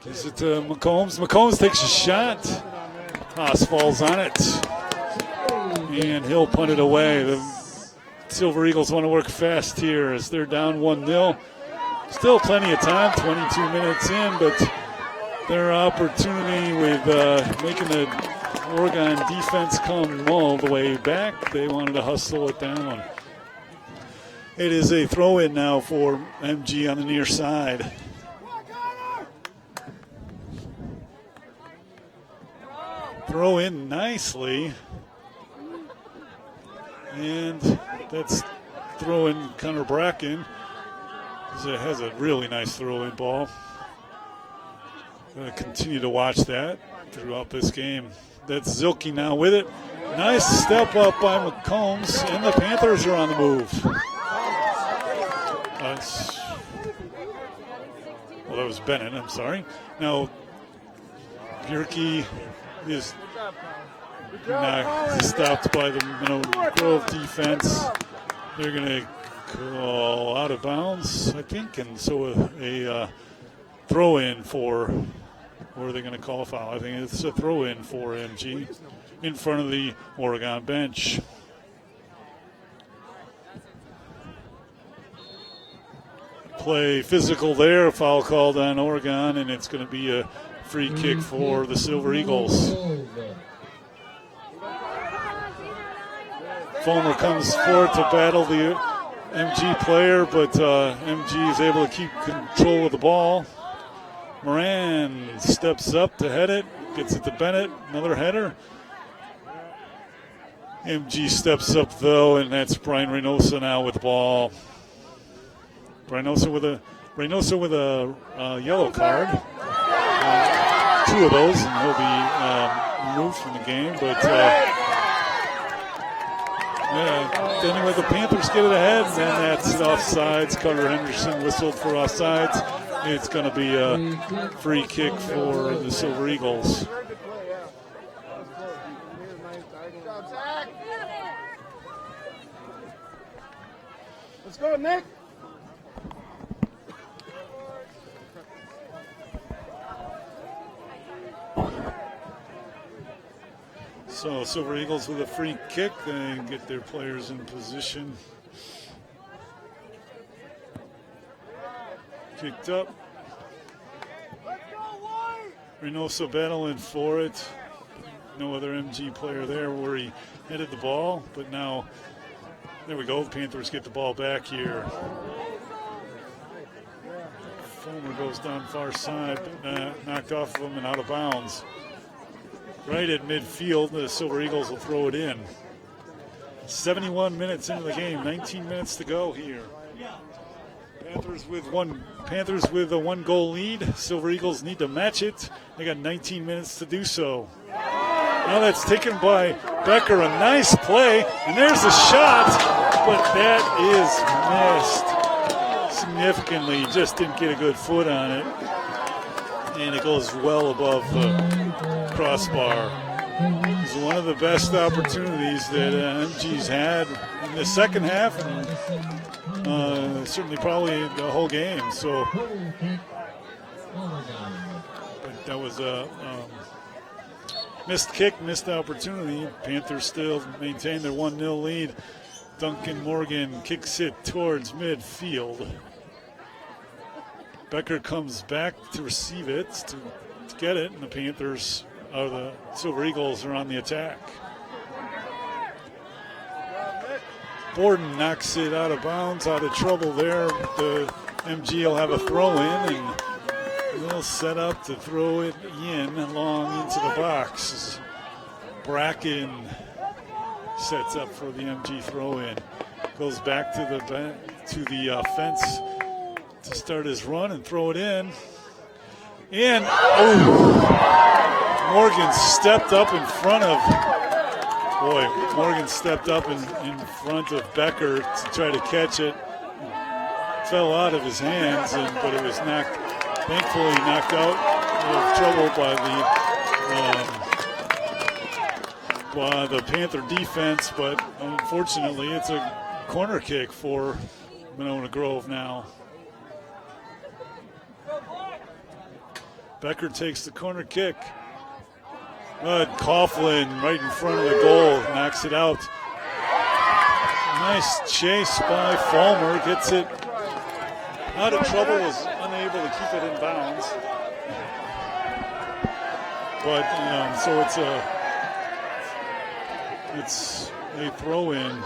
Gives it to McCombs. McCombs takes a shot. Haas falls on it. And he'll punt it away. The Silver Eagles want to work fast here as they're down 1-0. Still plenty of time, 22 minutes in, but their opportunity with making the Oregon defense come all the way back. They wanted to hustle it down. It is a throw-in now for MG on the near side. Throw in nicely. And that's throw in Connor Bracken. It has a really nice throw-in ball. Going to continue to watch that throughout this game. That's Zilke now with it. Nice step up by McCombs, and the Panthers are on the move. Well, that was Bennett, I'm sorry. Now, Bjerke is Stopped by the Monona Grove defense. They're going to go out of bounds, I think, and so a throw in for, or are they going to call a foul? I think it's a throw in for MG in front of the Oregon bench. Play physical there, foul called on Oregon, and it's going to be a free kick for the Silver Eagles. Fulmer comes forward to battle the MG player, but MG is able to keep control of the ball. Moran steps up to head it, gets it to Bennett, another header. MG steps up though, and that's Brian Reynosa now with the ball. Reynosa with a yellow card. Two of those, and he'll be removed from the game. But anyway, the Panthers get it ahead, and then that's offsides. Carter Henderson whistled for offsides. It's going to be a free kick for the Silver Eagles. Let's go, Nick. So Silver Eagles with a free kick. They get their players in position. Kicked up. Reynosa battling for it. No other MG player there where he headed the ball, but now, there we go. The Panthers get the ball back here. Fulmer goes down far side, but knocked off of him and out of bounds. Right at midfield, the Silver Eagles will throw it in. 71 minutes into the game, 19 minutes to go here. Panthers with a one-goal lead. Silver Eagles need to match it. They got 19 minutes to do so. Now that's taken by Becker, a nice play, and there's a shot, but that is missed significantly. Just didn't get a good foot on it, and it goes well above the crossbar. It's one of the best opportunities that MG's had in the second half, and certainly probably the whole game. So, but that was a missed kick, missed opportunity. Panthers still maintain their 1-0 lead. Duncan Morgan kicks it towards midfield. Becker comes back to receive it, to get it, and the Panthers, or the Silver Eagles, are on the attack. Borden knocks it out of bounds, out of trouble there. The MG will have a throw in, and they'll set up to throw it in long into the box. Bracken sets up for the MG throw in. Goes back to the fence to start his run and throw it in. And Morgan stepped up in front of Becker to try to catch it. Fell out of his hands, but it was thankfully knocked out of trouble by the Panther defense, but unfortunately it's a corner kick for Monona Grove now. Becker takes the corner kick. Coughlin right in front of the goal, knocks it out. Nice chase by Fulmer, gets it out of trouble, was unable to keep it in bounds. But so it's a throw in.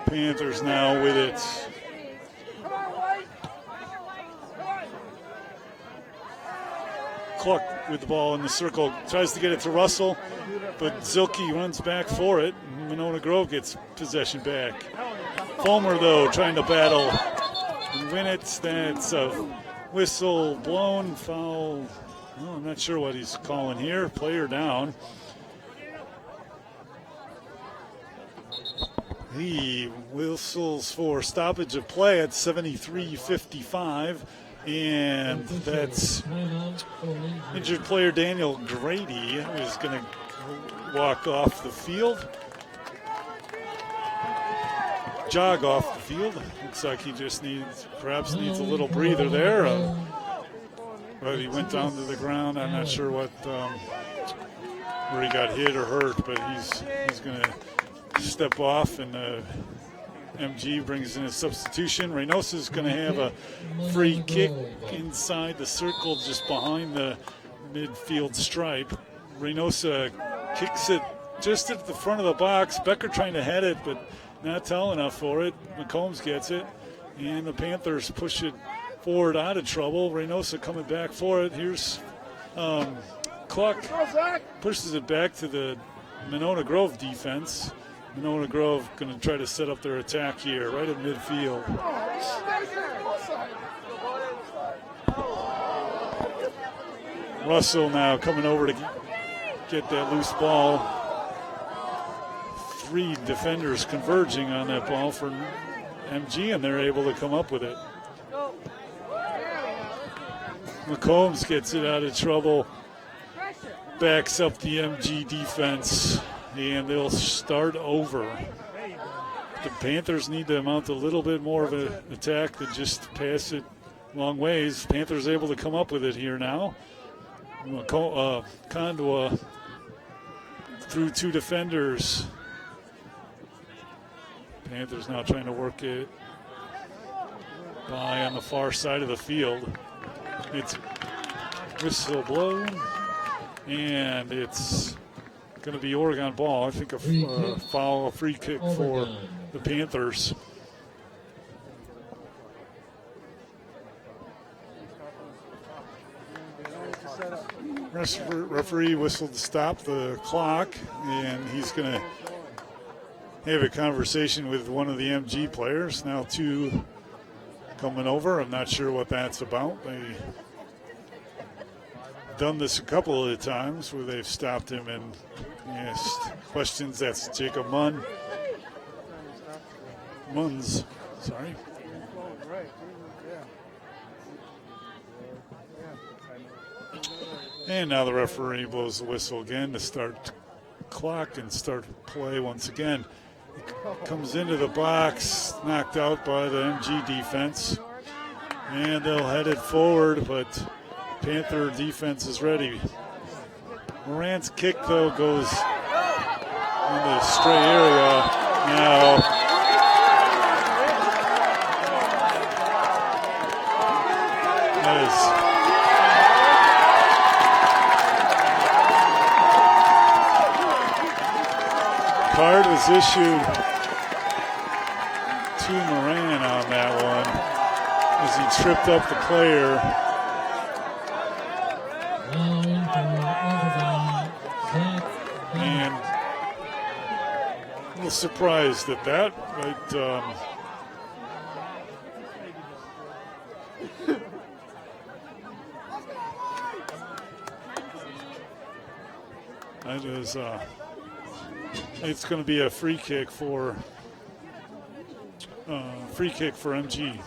Panthers now with it. Clark with the ball in the circle, tries to get it to Russell, but Zilke runs back for it. Monona Grove gets possession back. Fulmer, though, trying to battle and win it. That's a whistle blown, foul. Well, I'm not sure what he's calling here. Player down. He whistles for stoppage of play at 73:55, and that's Timeout for injured player Daniel Grady is going to walk off the field, jog off the field. Looks like he just perhaps needs a little breather there. But he went down to the ground. I'm not sure what where he got hit or hurt, but he's going to step off, and MG brings in a substitution. Reynosa is going to have a free kick inside the circle just behind the midfield stripe. Reynosa kicks it just at the front of the box. Becker trying to head it, but not tall enough for it. McCombs gets it, and the Panthers push it forward out of trouble. Reynosa coming back for it. Here's Cluck pushes it back to the Monona Grove defense. Monona Grove going to try to set up their attack here, right at midfield. Russell now coming over to get that loose ball. 3 defenders converging on that ball for MG, and they're able to come up with it. McCombs gets it out of trouble, backs up the MG defense, and they'll start over. The Panthers need to mount a little bit more of an attack than just pass it long ways. Panthers able to come up with it here now. Kondwa through 2 defenders. Panthers now trying to work it by on the far side of the field. It's whistle blown, and it's going to be Oregon ball. I think a free kick for the Panthers. Referee whistled to stop the clock, and he's going to have a conversation with one of the MG players. Now 2 coming over. I'm not sure what that's about. They've done this a couple of times where they've stopped him and asked questions. That's Jacob Munns. Sorry. And now the referee blows the whistle again to start clock and start play once again. Comes into the box, knocked out by the MG defense, and they'll head it forward, but Panther defense is ready. Moran's kick, though, goes in the stray area. Now card was issued to Moran on that one as he tripped up the player. And a little surprised at that, but that is it's going to be a free kick for MG.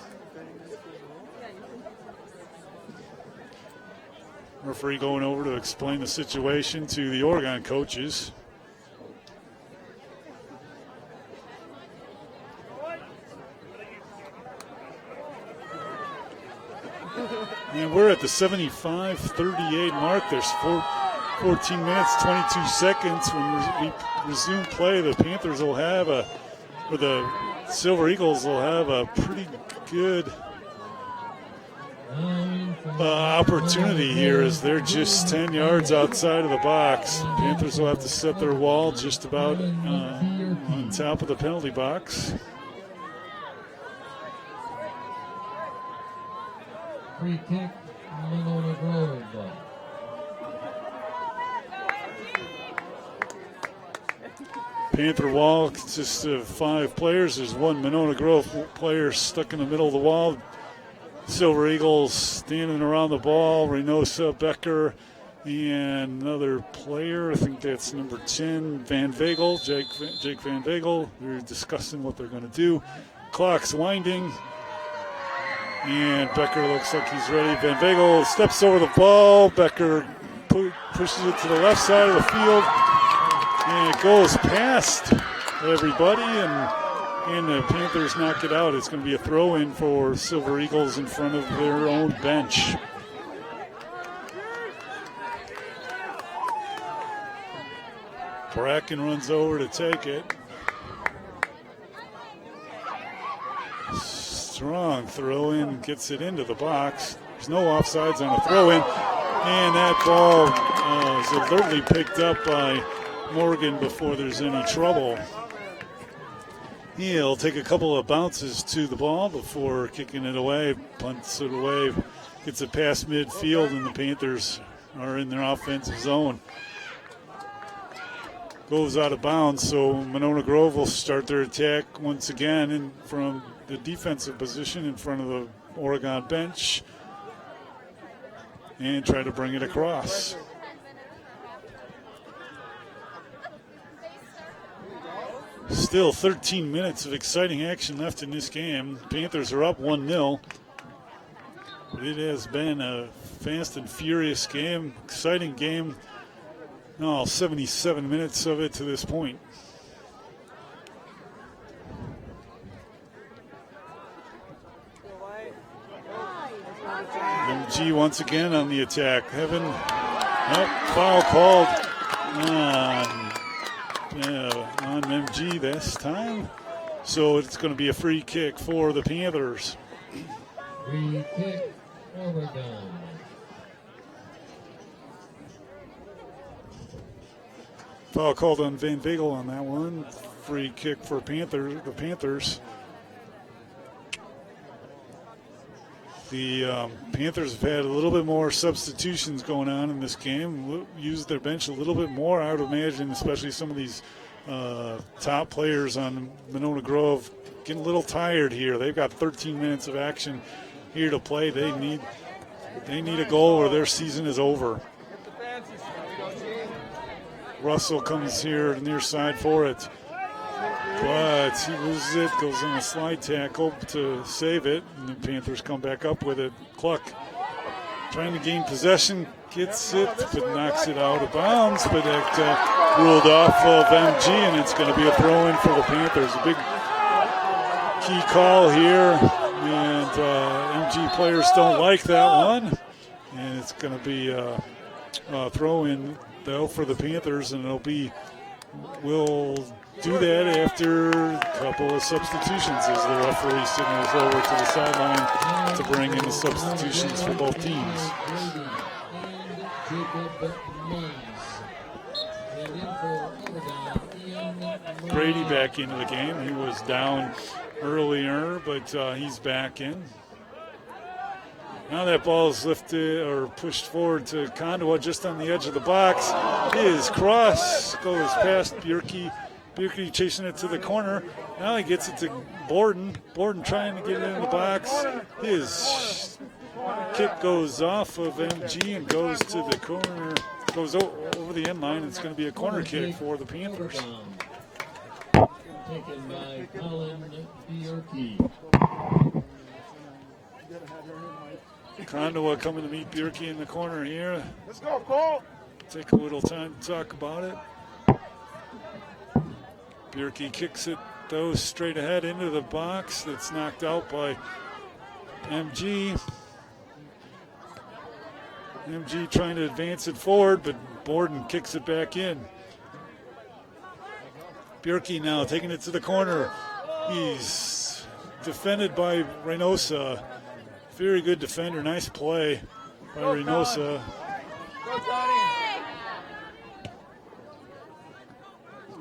Referee going over to explain the situation to the Oregon coaches. And we're at the 75-38 mark. There's 14 minutes, 22 seconds. When we resume play, the Panthers will have or the Silver Eagles will have a pretty good opportunity here as they're just 10 yards outside of the box. Panthers will have to set their wall just about on top of the penalty box. Free kick, Monona Grove. Panther wall consists of 5 players. There's one Monona Grove player stuck in the middle of the wall. Silver Eagles standing around the ball. Reynosa, Becker, And another player, I think that's number 10, Van Vagel, Jake Van Vagel. They're discussing what they're going to do. Clock's winding. And Becker looks like he's ready. Van Vagel steps over the ball. Becker pushes it to the left side of the field. And it goes past everybody. And the Panthers knock it out. It's going to be a throw-in for Silver Eagles in front of their own bench. Bracken runs over to take it. Strong throw in, gets it into the box. There's no offsides on a throw in. And that ball is alertly picked up by Morgan before there's any trouble. He'll take a couple of bounces to the ball before kicking it away, punts it away, gets it past midfield, and the Panthers are in their offensive zone. Goes out of bounds, so Monona Grove will start their attack once again from the defensive position in front of the Oregon bench and try to bring it across. Still 13 minutes of exciting action left in this game. Panthers are up 1-0. But it has been a fast and furious game, exciting game. All 77 minutes of it to this point. MG once again on the attack. Heaven, foul called on MG this time. So it's going to be a free kick for the Panthers. Free kick, Oregon. Foul called on Van Vagel on that one. Free kick for the Panthers. The Panthers have had a little bit more substitutions going on in this game. Used their bench a little bit more, I would imagine, especially some of these top players on Monona Grove getting a little tired here. They've got 13 minutes of action here to play. They need a goal or their season is over. Russell comes here near side for it, but he loses it, goes on a slide tackle to save it, and the Panthers come back up with it. Cluck trying to gain possession, gets it, but knocks it out of bounds, but that ruled off of MG, and it's going to be a throw-in for the Panthers. A big key call here, and MG players don't like that one, and it's going to be a throw-in though for the Panthers, and we'll do that after a couple of substitutions as the referee signals over to the sideline to bring in the substitutions for both teams. Brady back into the game. He was down earlier, but he's back in. Now that ball is lifted or pushed forward to Condoa just on the edge of the box. His cross goes past Bjerke. Bjerke chasing it to the corner. Now he gets it to Borden. Borden trying to get it in the box. His kick goes off of MG and goes to the corner. Goes over the end line. It's going to be a corner kick for the Panthers. Taken by Colin Bjerke. Condoa coming to meet Bjerke in the corner here. Let's go, Cole. Take a little time to talk about it. Bjerke kicks it, though, straight ahead into the box. That's knocked out by MG. MG trying to advance it forward, but Borden kicks it back in. Bjerke now taking it to the corner. He's defended by Reynosa. Very good defender. Nice play by Reynosa. Go, Tony.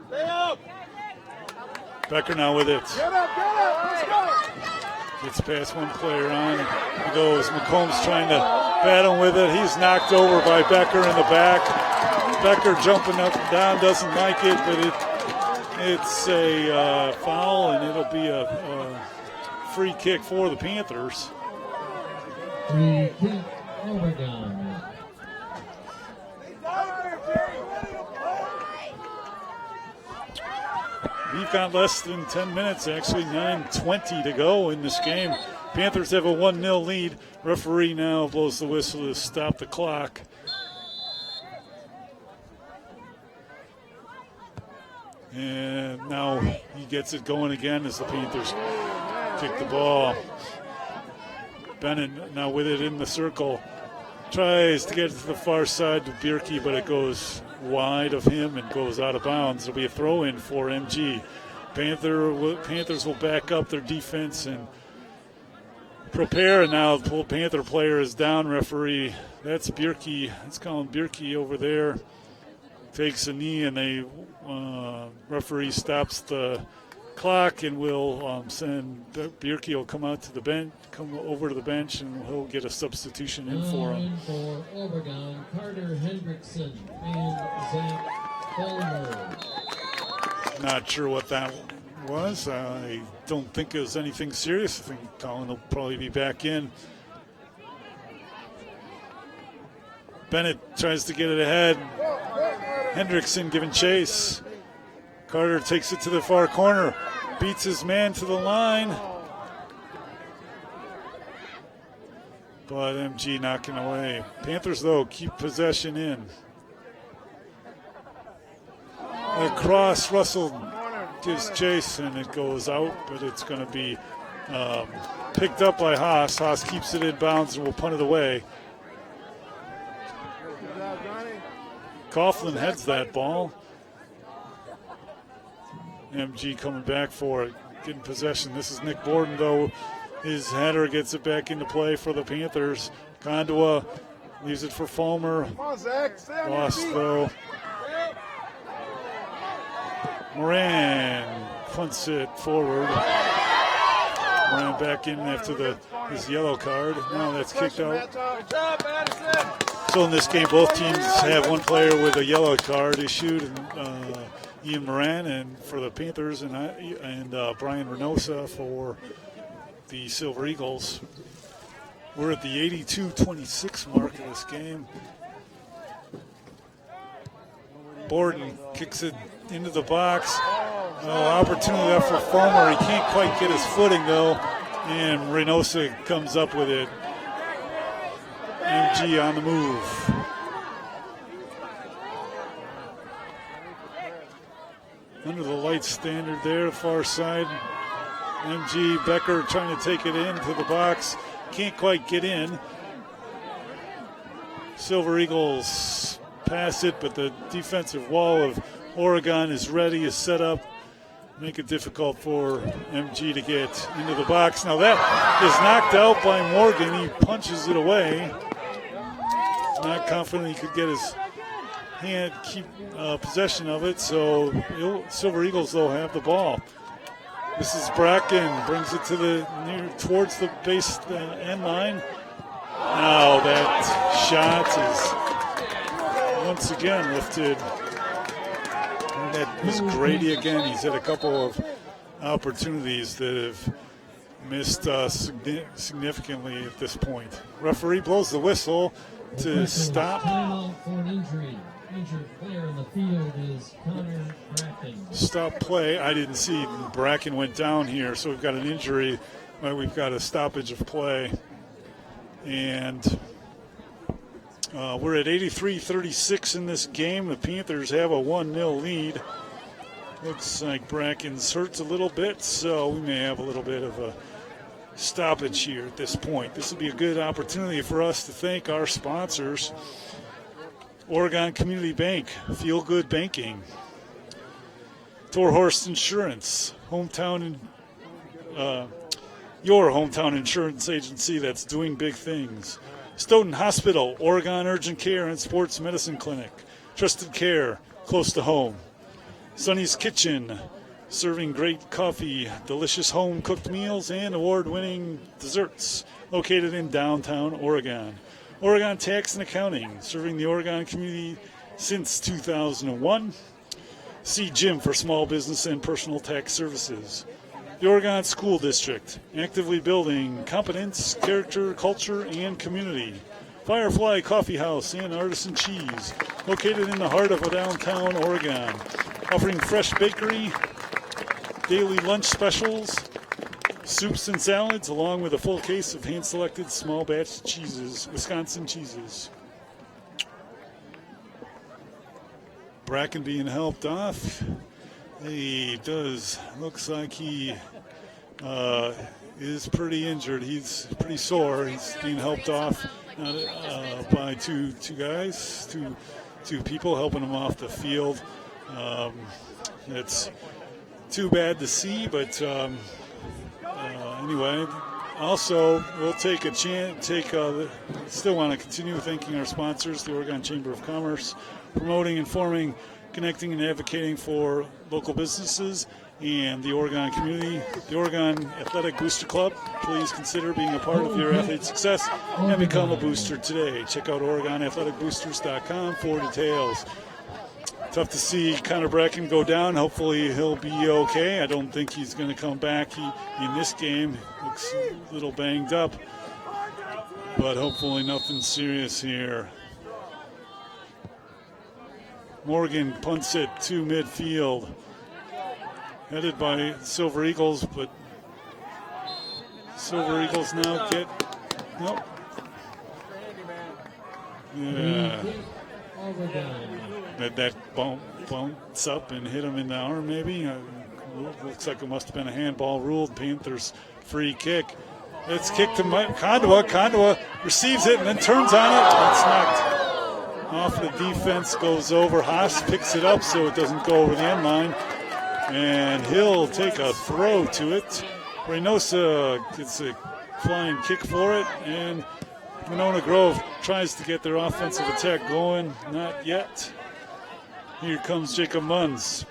Stay up. Becker now with it. Get up, let's go. Gets past one player on. He goes. McCombs trying to battle with it. He's knocked over by Becker in the back. Becker jumping up and down, doesn't like it, but it's a foul, and it'll be a free kick for the Panthers. Free kick, Oregon. We've got less than 10 minutes, actually 9:20 to go in this game. Panthers have a 1-0 lead. Referee now blows the whistle to stop the clock. And now he gets it going again as the Panthers kick the ball. Bennett now with it in the circle. Tries to get it to the far side to Bierke, but it goes wide of him and goes out of bounds. It'll be a throw-in for MG. Panthers will back up their defense and prepare, and now the Panther player is down. Referee, that's Bierke. That's Colin Bierke over there. Takes a knee, and they referee stops the clock and will send Bierke will come out to the bench, come over to the bench, and he'll get a substitution in for him. In for Oregon, Carter Hendrickson and Zach Fulmer. Not sure what that was. I don't think it was anything serious. I think Colin will probably be back in. Bennett tries to get it ahead. Hendrickson giving chase. Carter takes it to the far corner. Beats his man to the line. But MG knocking away. Panthers, though, keep possession in. Across, Russell gives chase, and it goes out, but it's going to be picked up by Haas. Haas keeps it in bounds and will punt it away. Coughlin heads that ball. MG coming back for it, getting possession. This is Nick Borden, though. His header gets it back into play for the Panthers. Gondua leaves it for Fulmer. Come on, Zach. Stay on your Lost, feet. though. Moran punts it forward. Moran back in after his yellow card. Now that's kicked out. Good job, Madison. So in this game, both teams have one player with a yellow card issued, and Ian Moran, and for the Panthers, and Brian Reynosa for the Silver Eagles. We're at the 82-26 mark of this game. Borden kicks it into the box. Opportunity there for Fulmer. He can't quite get his footing, though, and Reynosa comes up with it. MG on the move. Under the light standard there, far side. MG Becker trying to take it into the box. Can't quite get in. Silver Eagles pass it, but the defensive wall of Oregon is ready, is set up. Make it difficult for MG to get into the box. Now that is knocked out by Morgan. He punches it away. Not confident he could get his hand, keep possession of it. So Silver Eagles, though, have the ball. This is Bracken, brings it to towards the base end line. Now that shot is once again lifted. And that was Grady again. He's had a couple of opportunities that have missed significantly at this point. Referee blows the whistle to stop. Timeout for an injury. Injured player in the field is Connor Bracken. Stop play. I didn't see Bracken went down here, so we've got an injury. We've got a stoppage of play. And we're at 83-36 in this game. The Panthers have a 1-0 lead. Looks like Bracken's hurts a little bit, so we may have a little bit of a stoppage here at this point. This will be a good opportunity for us to thank our sponsors. Oregon Community Bank, Feel Good Banking, Torhorst Insurance, your hometown insurance agency that's doing big things. Stoughton Hospital, Oregon Urgent Care and Sports Medicine Clinic, trusted care close to home. Sonny's Kitchen, serving great coffee, delicious home-cooked meals, and award-winning desserts, located in downtown Oregon. Oregon Tax and Accounting, serving the Oregon community since 2001. See Jim for small business and personal tax services. The Oregon School District, actively building competence, character, culture, and community. Firefly Coffee House and Artisan Cheese, located in the heart of downtown Oregon, offering fresh bakery, daily lunch specials, soups and salads, along with a full case of hand-selected small batch cheeses, Wisconsin cheeses. Bracken being helped off. He looks like he is pretty injured. He's pretty sore. He's being helped off by two guys, two people helping him off the field. It's too bad to see, but anyway. Also, we'll take a chance. Still want to continue thanking our sponsors, the Oregon Chamber of Commerce, promoting, informing, connecting, and advocating for local businesses and the Oregon community. The Oregon Athletic Booster Club. Please consider being a part of your athlete's success and become a booster today. Check out OregonAthleticBoosters.com for details. Tough to see Connor Bracken go down. Hopefully he'll be okay. I don't think he's going to come back in this game. Looks a little banged up, but hopefully nothing serious here. Morgan punts it to midfield. Headed by Silver Eagles, but Silver Eagles now get... Nope. Yeah. That bounce up and hit him in the arm, maybe. Looks like it must have been a handball ruled. Panthers free kick. It's kicked to Condoa. Condoa receives it and then turns on it. It's knocked off the defense, goes over. Haas picks it up so it doesn't go over the end line. And he'll take a throw to it. Reynosa gets a flying kick for it, and Monona Grove tries to get their offensive attack going. Not yet. Here comes Jacob Munns.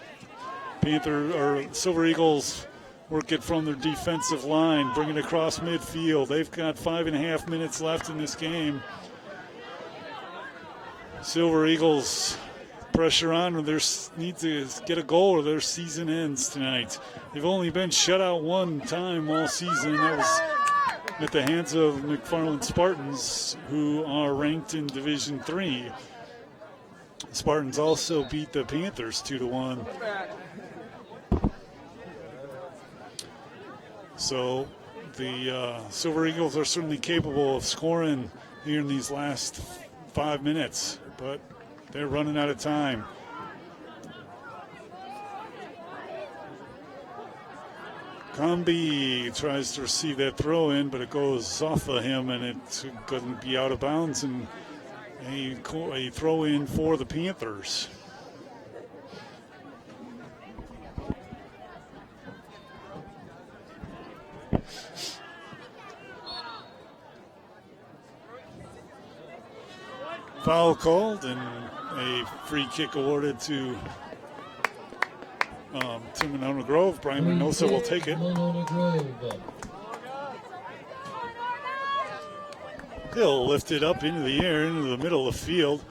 Silver Eagles work it from their defensive line, bring it across midfield. They've got 5.5 minutes left in this game. Silver Eagles pressure on. They need to get a goal or their season ends tonight. They've only been shut out one time all season. That was at the hands of McFarland Spartans, who are ranked in Division III. Spartans also beat the Panthers 2-1. So the Silver Eagles are certainly capable of scoring here in these last 5 minutes, but they're running out of time. Comby tries to receive that throw in, but it goes off of him and it's going to be out of bounds, and a throw in for the Panthers. Foul called and a free kick awarded to Monona Grove. Brian Reynosa will take it. He'll lift it up into the air, into the middle of the field.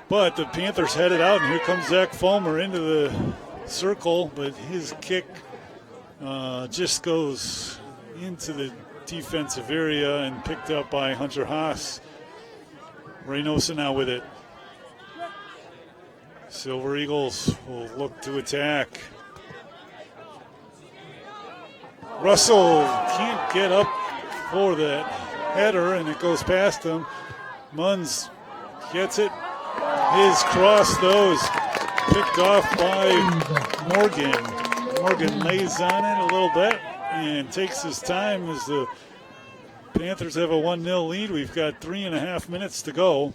But the Panthers headed out, and here comes Zach Fulmer into the circle, but his kick just goes into the defensive area and picked up by Hunter Haas. Reynosa now with it. Silver Eagles will look to attack. Russell can't get up for that header, and it goes past him. Munns gets it. His cross, though, is picked off by Morgan. Morgan lays on it a little bit and takes his time as the Panthers have a 1-0 lead. We've got 3.5 minutes to go.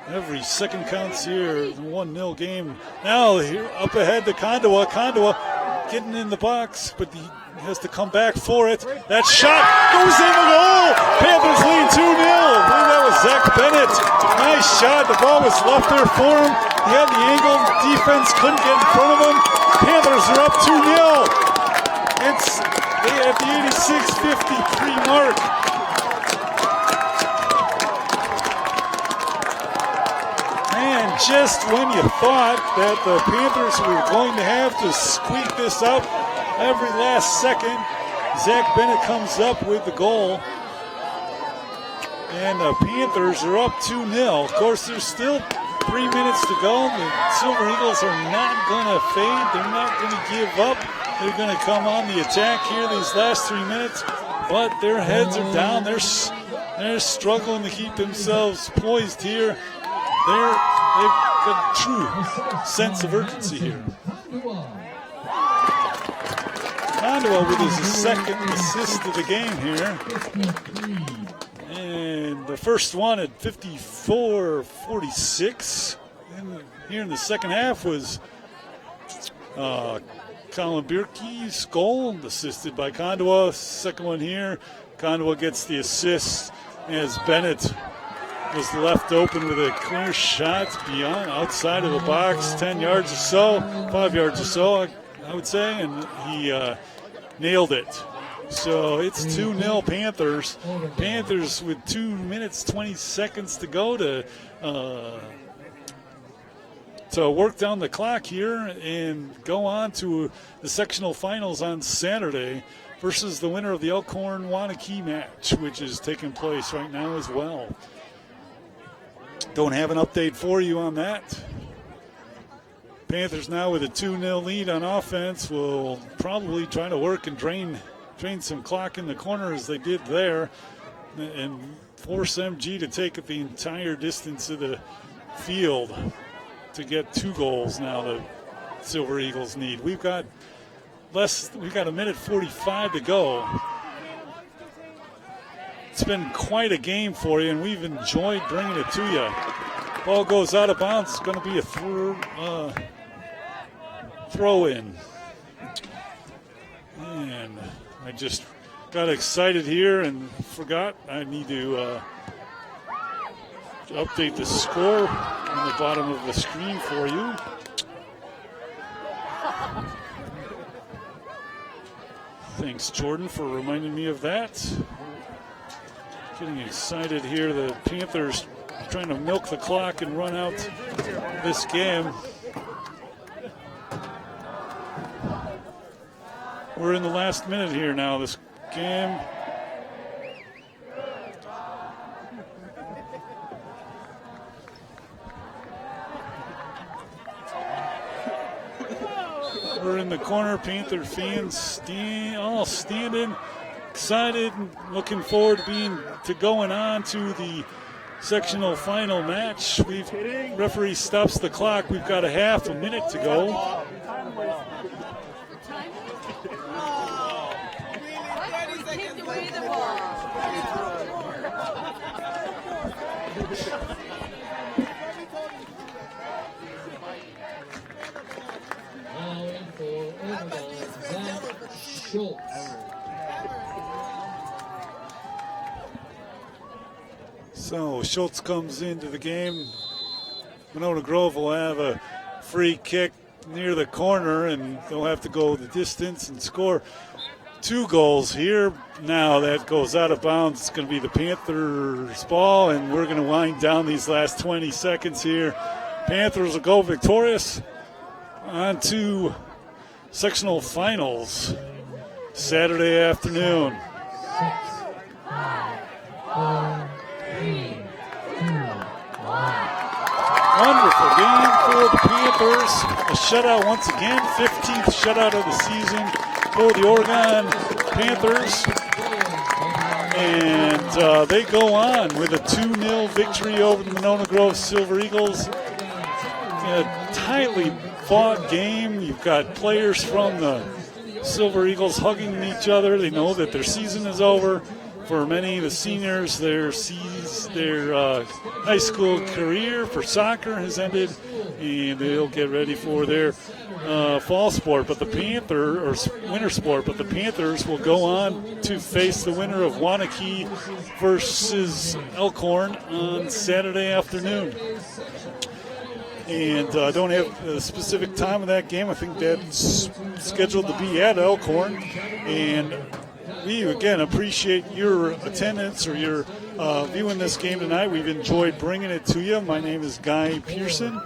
Every second counts here. It's a 1-0 game. Now here up ahead to Condoa. Condoa getting in the box, but he has to come back for it. That shot goes in the goal. Panthers lead 2-0. I believe that was Zach Bennett. Nice shot. The ball was left there for him. He had the angle. Defense couldn't get in front of him. Panthers are up 2-0. It's at the 86:53 mark. And just when you thought that the Panthers were going to have to squeak this out every last second, Zach Bennett comes up with the goal. And the Panthers are up 2-0. Of course, there's still 3 minutes to go. The Silver Eagles are not going to fade. They're not going to give up. They're going to come on the attack here these last 3 minutes. But their heads are down. They're struggling to keep themselves poised here. They've got a true sense of urgency here. Condwell with his second assist of the game here. And the first one at 54-46. And here in the second half was Colin Bierke's goal, assisted by Condwell. Second one here. Condwell gets the assist as Bennett was left open with a clear shot beyond, outside of the box, 10 yards or so, 5 yards or so, I would say, and he nailed it. So it's 2-0 Panthers. Panthers with 2 minutes, 20 seconds to go to work down the clock here and go on to the sectional finals on Saturday versus the winner of the Elkhorn-Wanakee match, which is taking place right now as well. Don't have an update for you on that. Panthers now with a 2-0 lead on offense will probably try to work and drain some clock in the corner as they did there and force MG to take it the entire distance of the field to get 2 goals now the Silver Eagles need. We've got a minute 45 to go. It's been quite a game for you, and we've enjoyed bringing it to you. Ball goes out of bounds. It's going to be a throw in. And I just got excited here and forgot I need to update the score on the bottom of the screen for you. Thanks, Jordan, for reminding me of that. Getting excited here. The Panthers trying to milk the clock and run out this game. We're in the last minute here now, this game. We're in the corner. Panther fans all standing, excited, and looking forward to going on to the sectional final match. Referee stops the clock. We've got a half a minute to go. Kicked away the ball. Now in for overtime, Zach Schultz. So Schultz comes into the game. Monona Grove will have a free kick near the corner, and they'll have to go the distance and score 2 goals here. Now that goes out of bounds. It's going to be the Panthers' ball, and we're going to wind down these last 20 seconds here. Panthers will go victorious on to sectional finals Saturday afternoon. 6, 5, 4, 3, 2, 1. Wonderful game for the Panthers. A shutout once again, 15th shutout of the season for the Oregon Panthers. And they go on with a 2-0 victory over the Monona Grove Silver Eagles. A tightly fought game. You've got players from the Silver Eagles hugging each other. They know that their season is over. For many of the seniors, their high school career for soccer has ended, and they'll get ready for their fall sport. But the winter sport. But the Panthers will go on to face the winner of Wanakee versus Elkhorn on Saturday afternoon. And I don't have a specific time of that game. I think that's scheduled to be at Elkhorn, and we, again, appreciate your attendance or your viewing this game tonight. We've enjoyed bringing it to you. My name is Guy Pearson.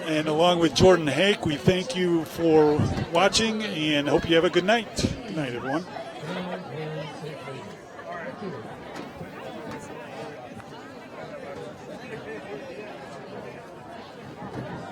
And along with Jordan Hake, we thank you for watching and hope you have a good night. Good night, everyone.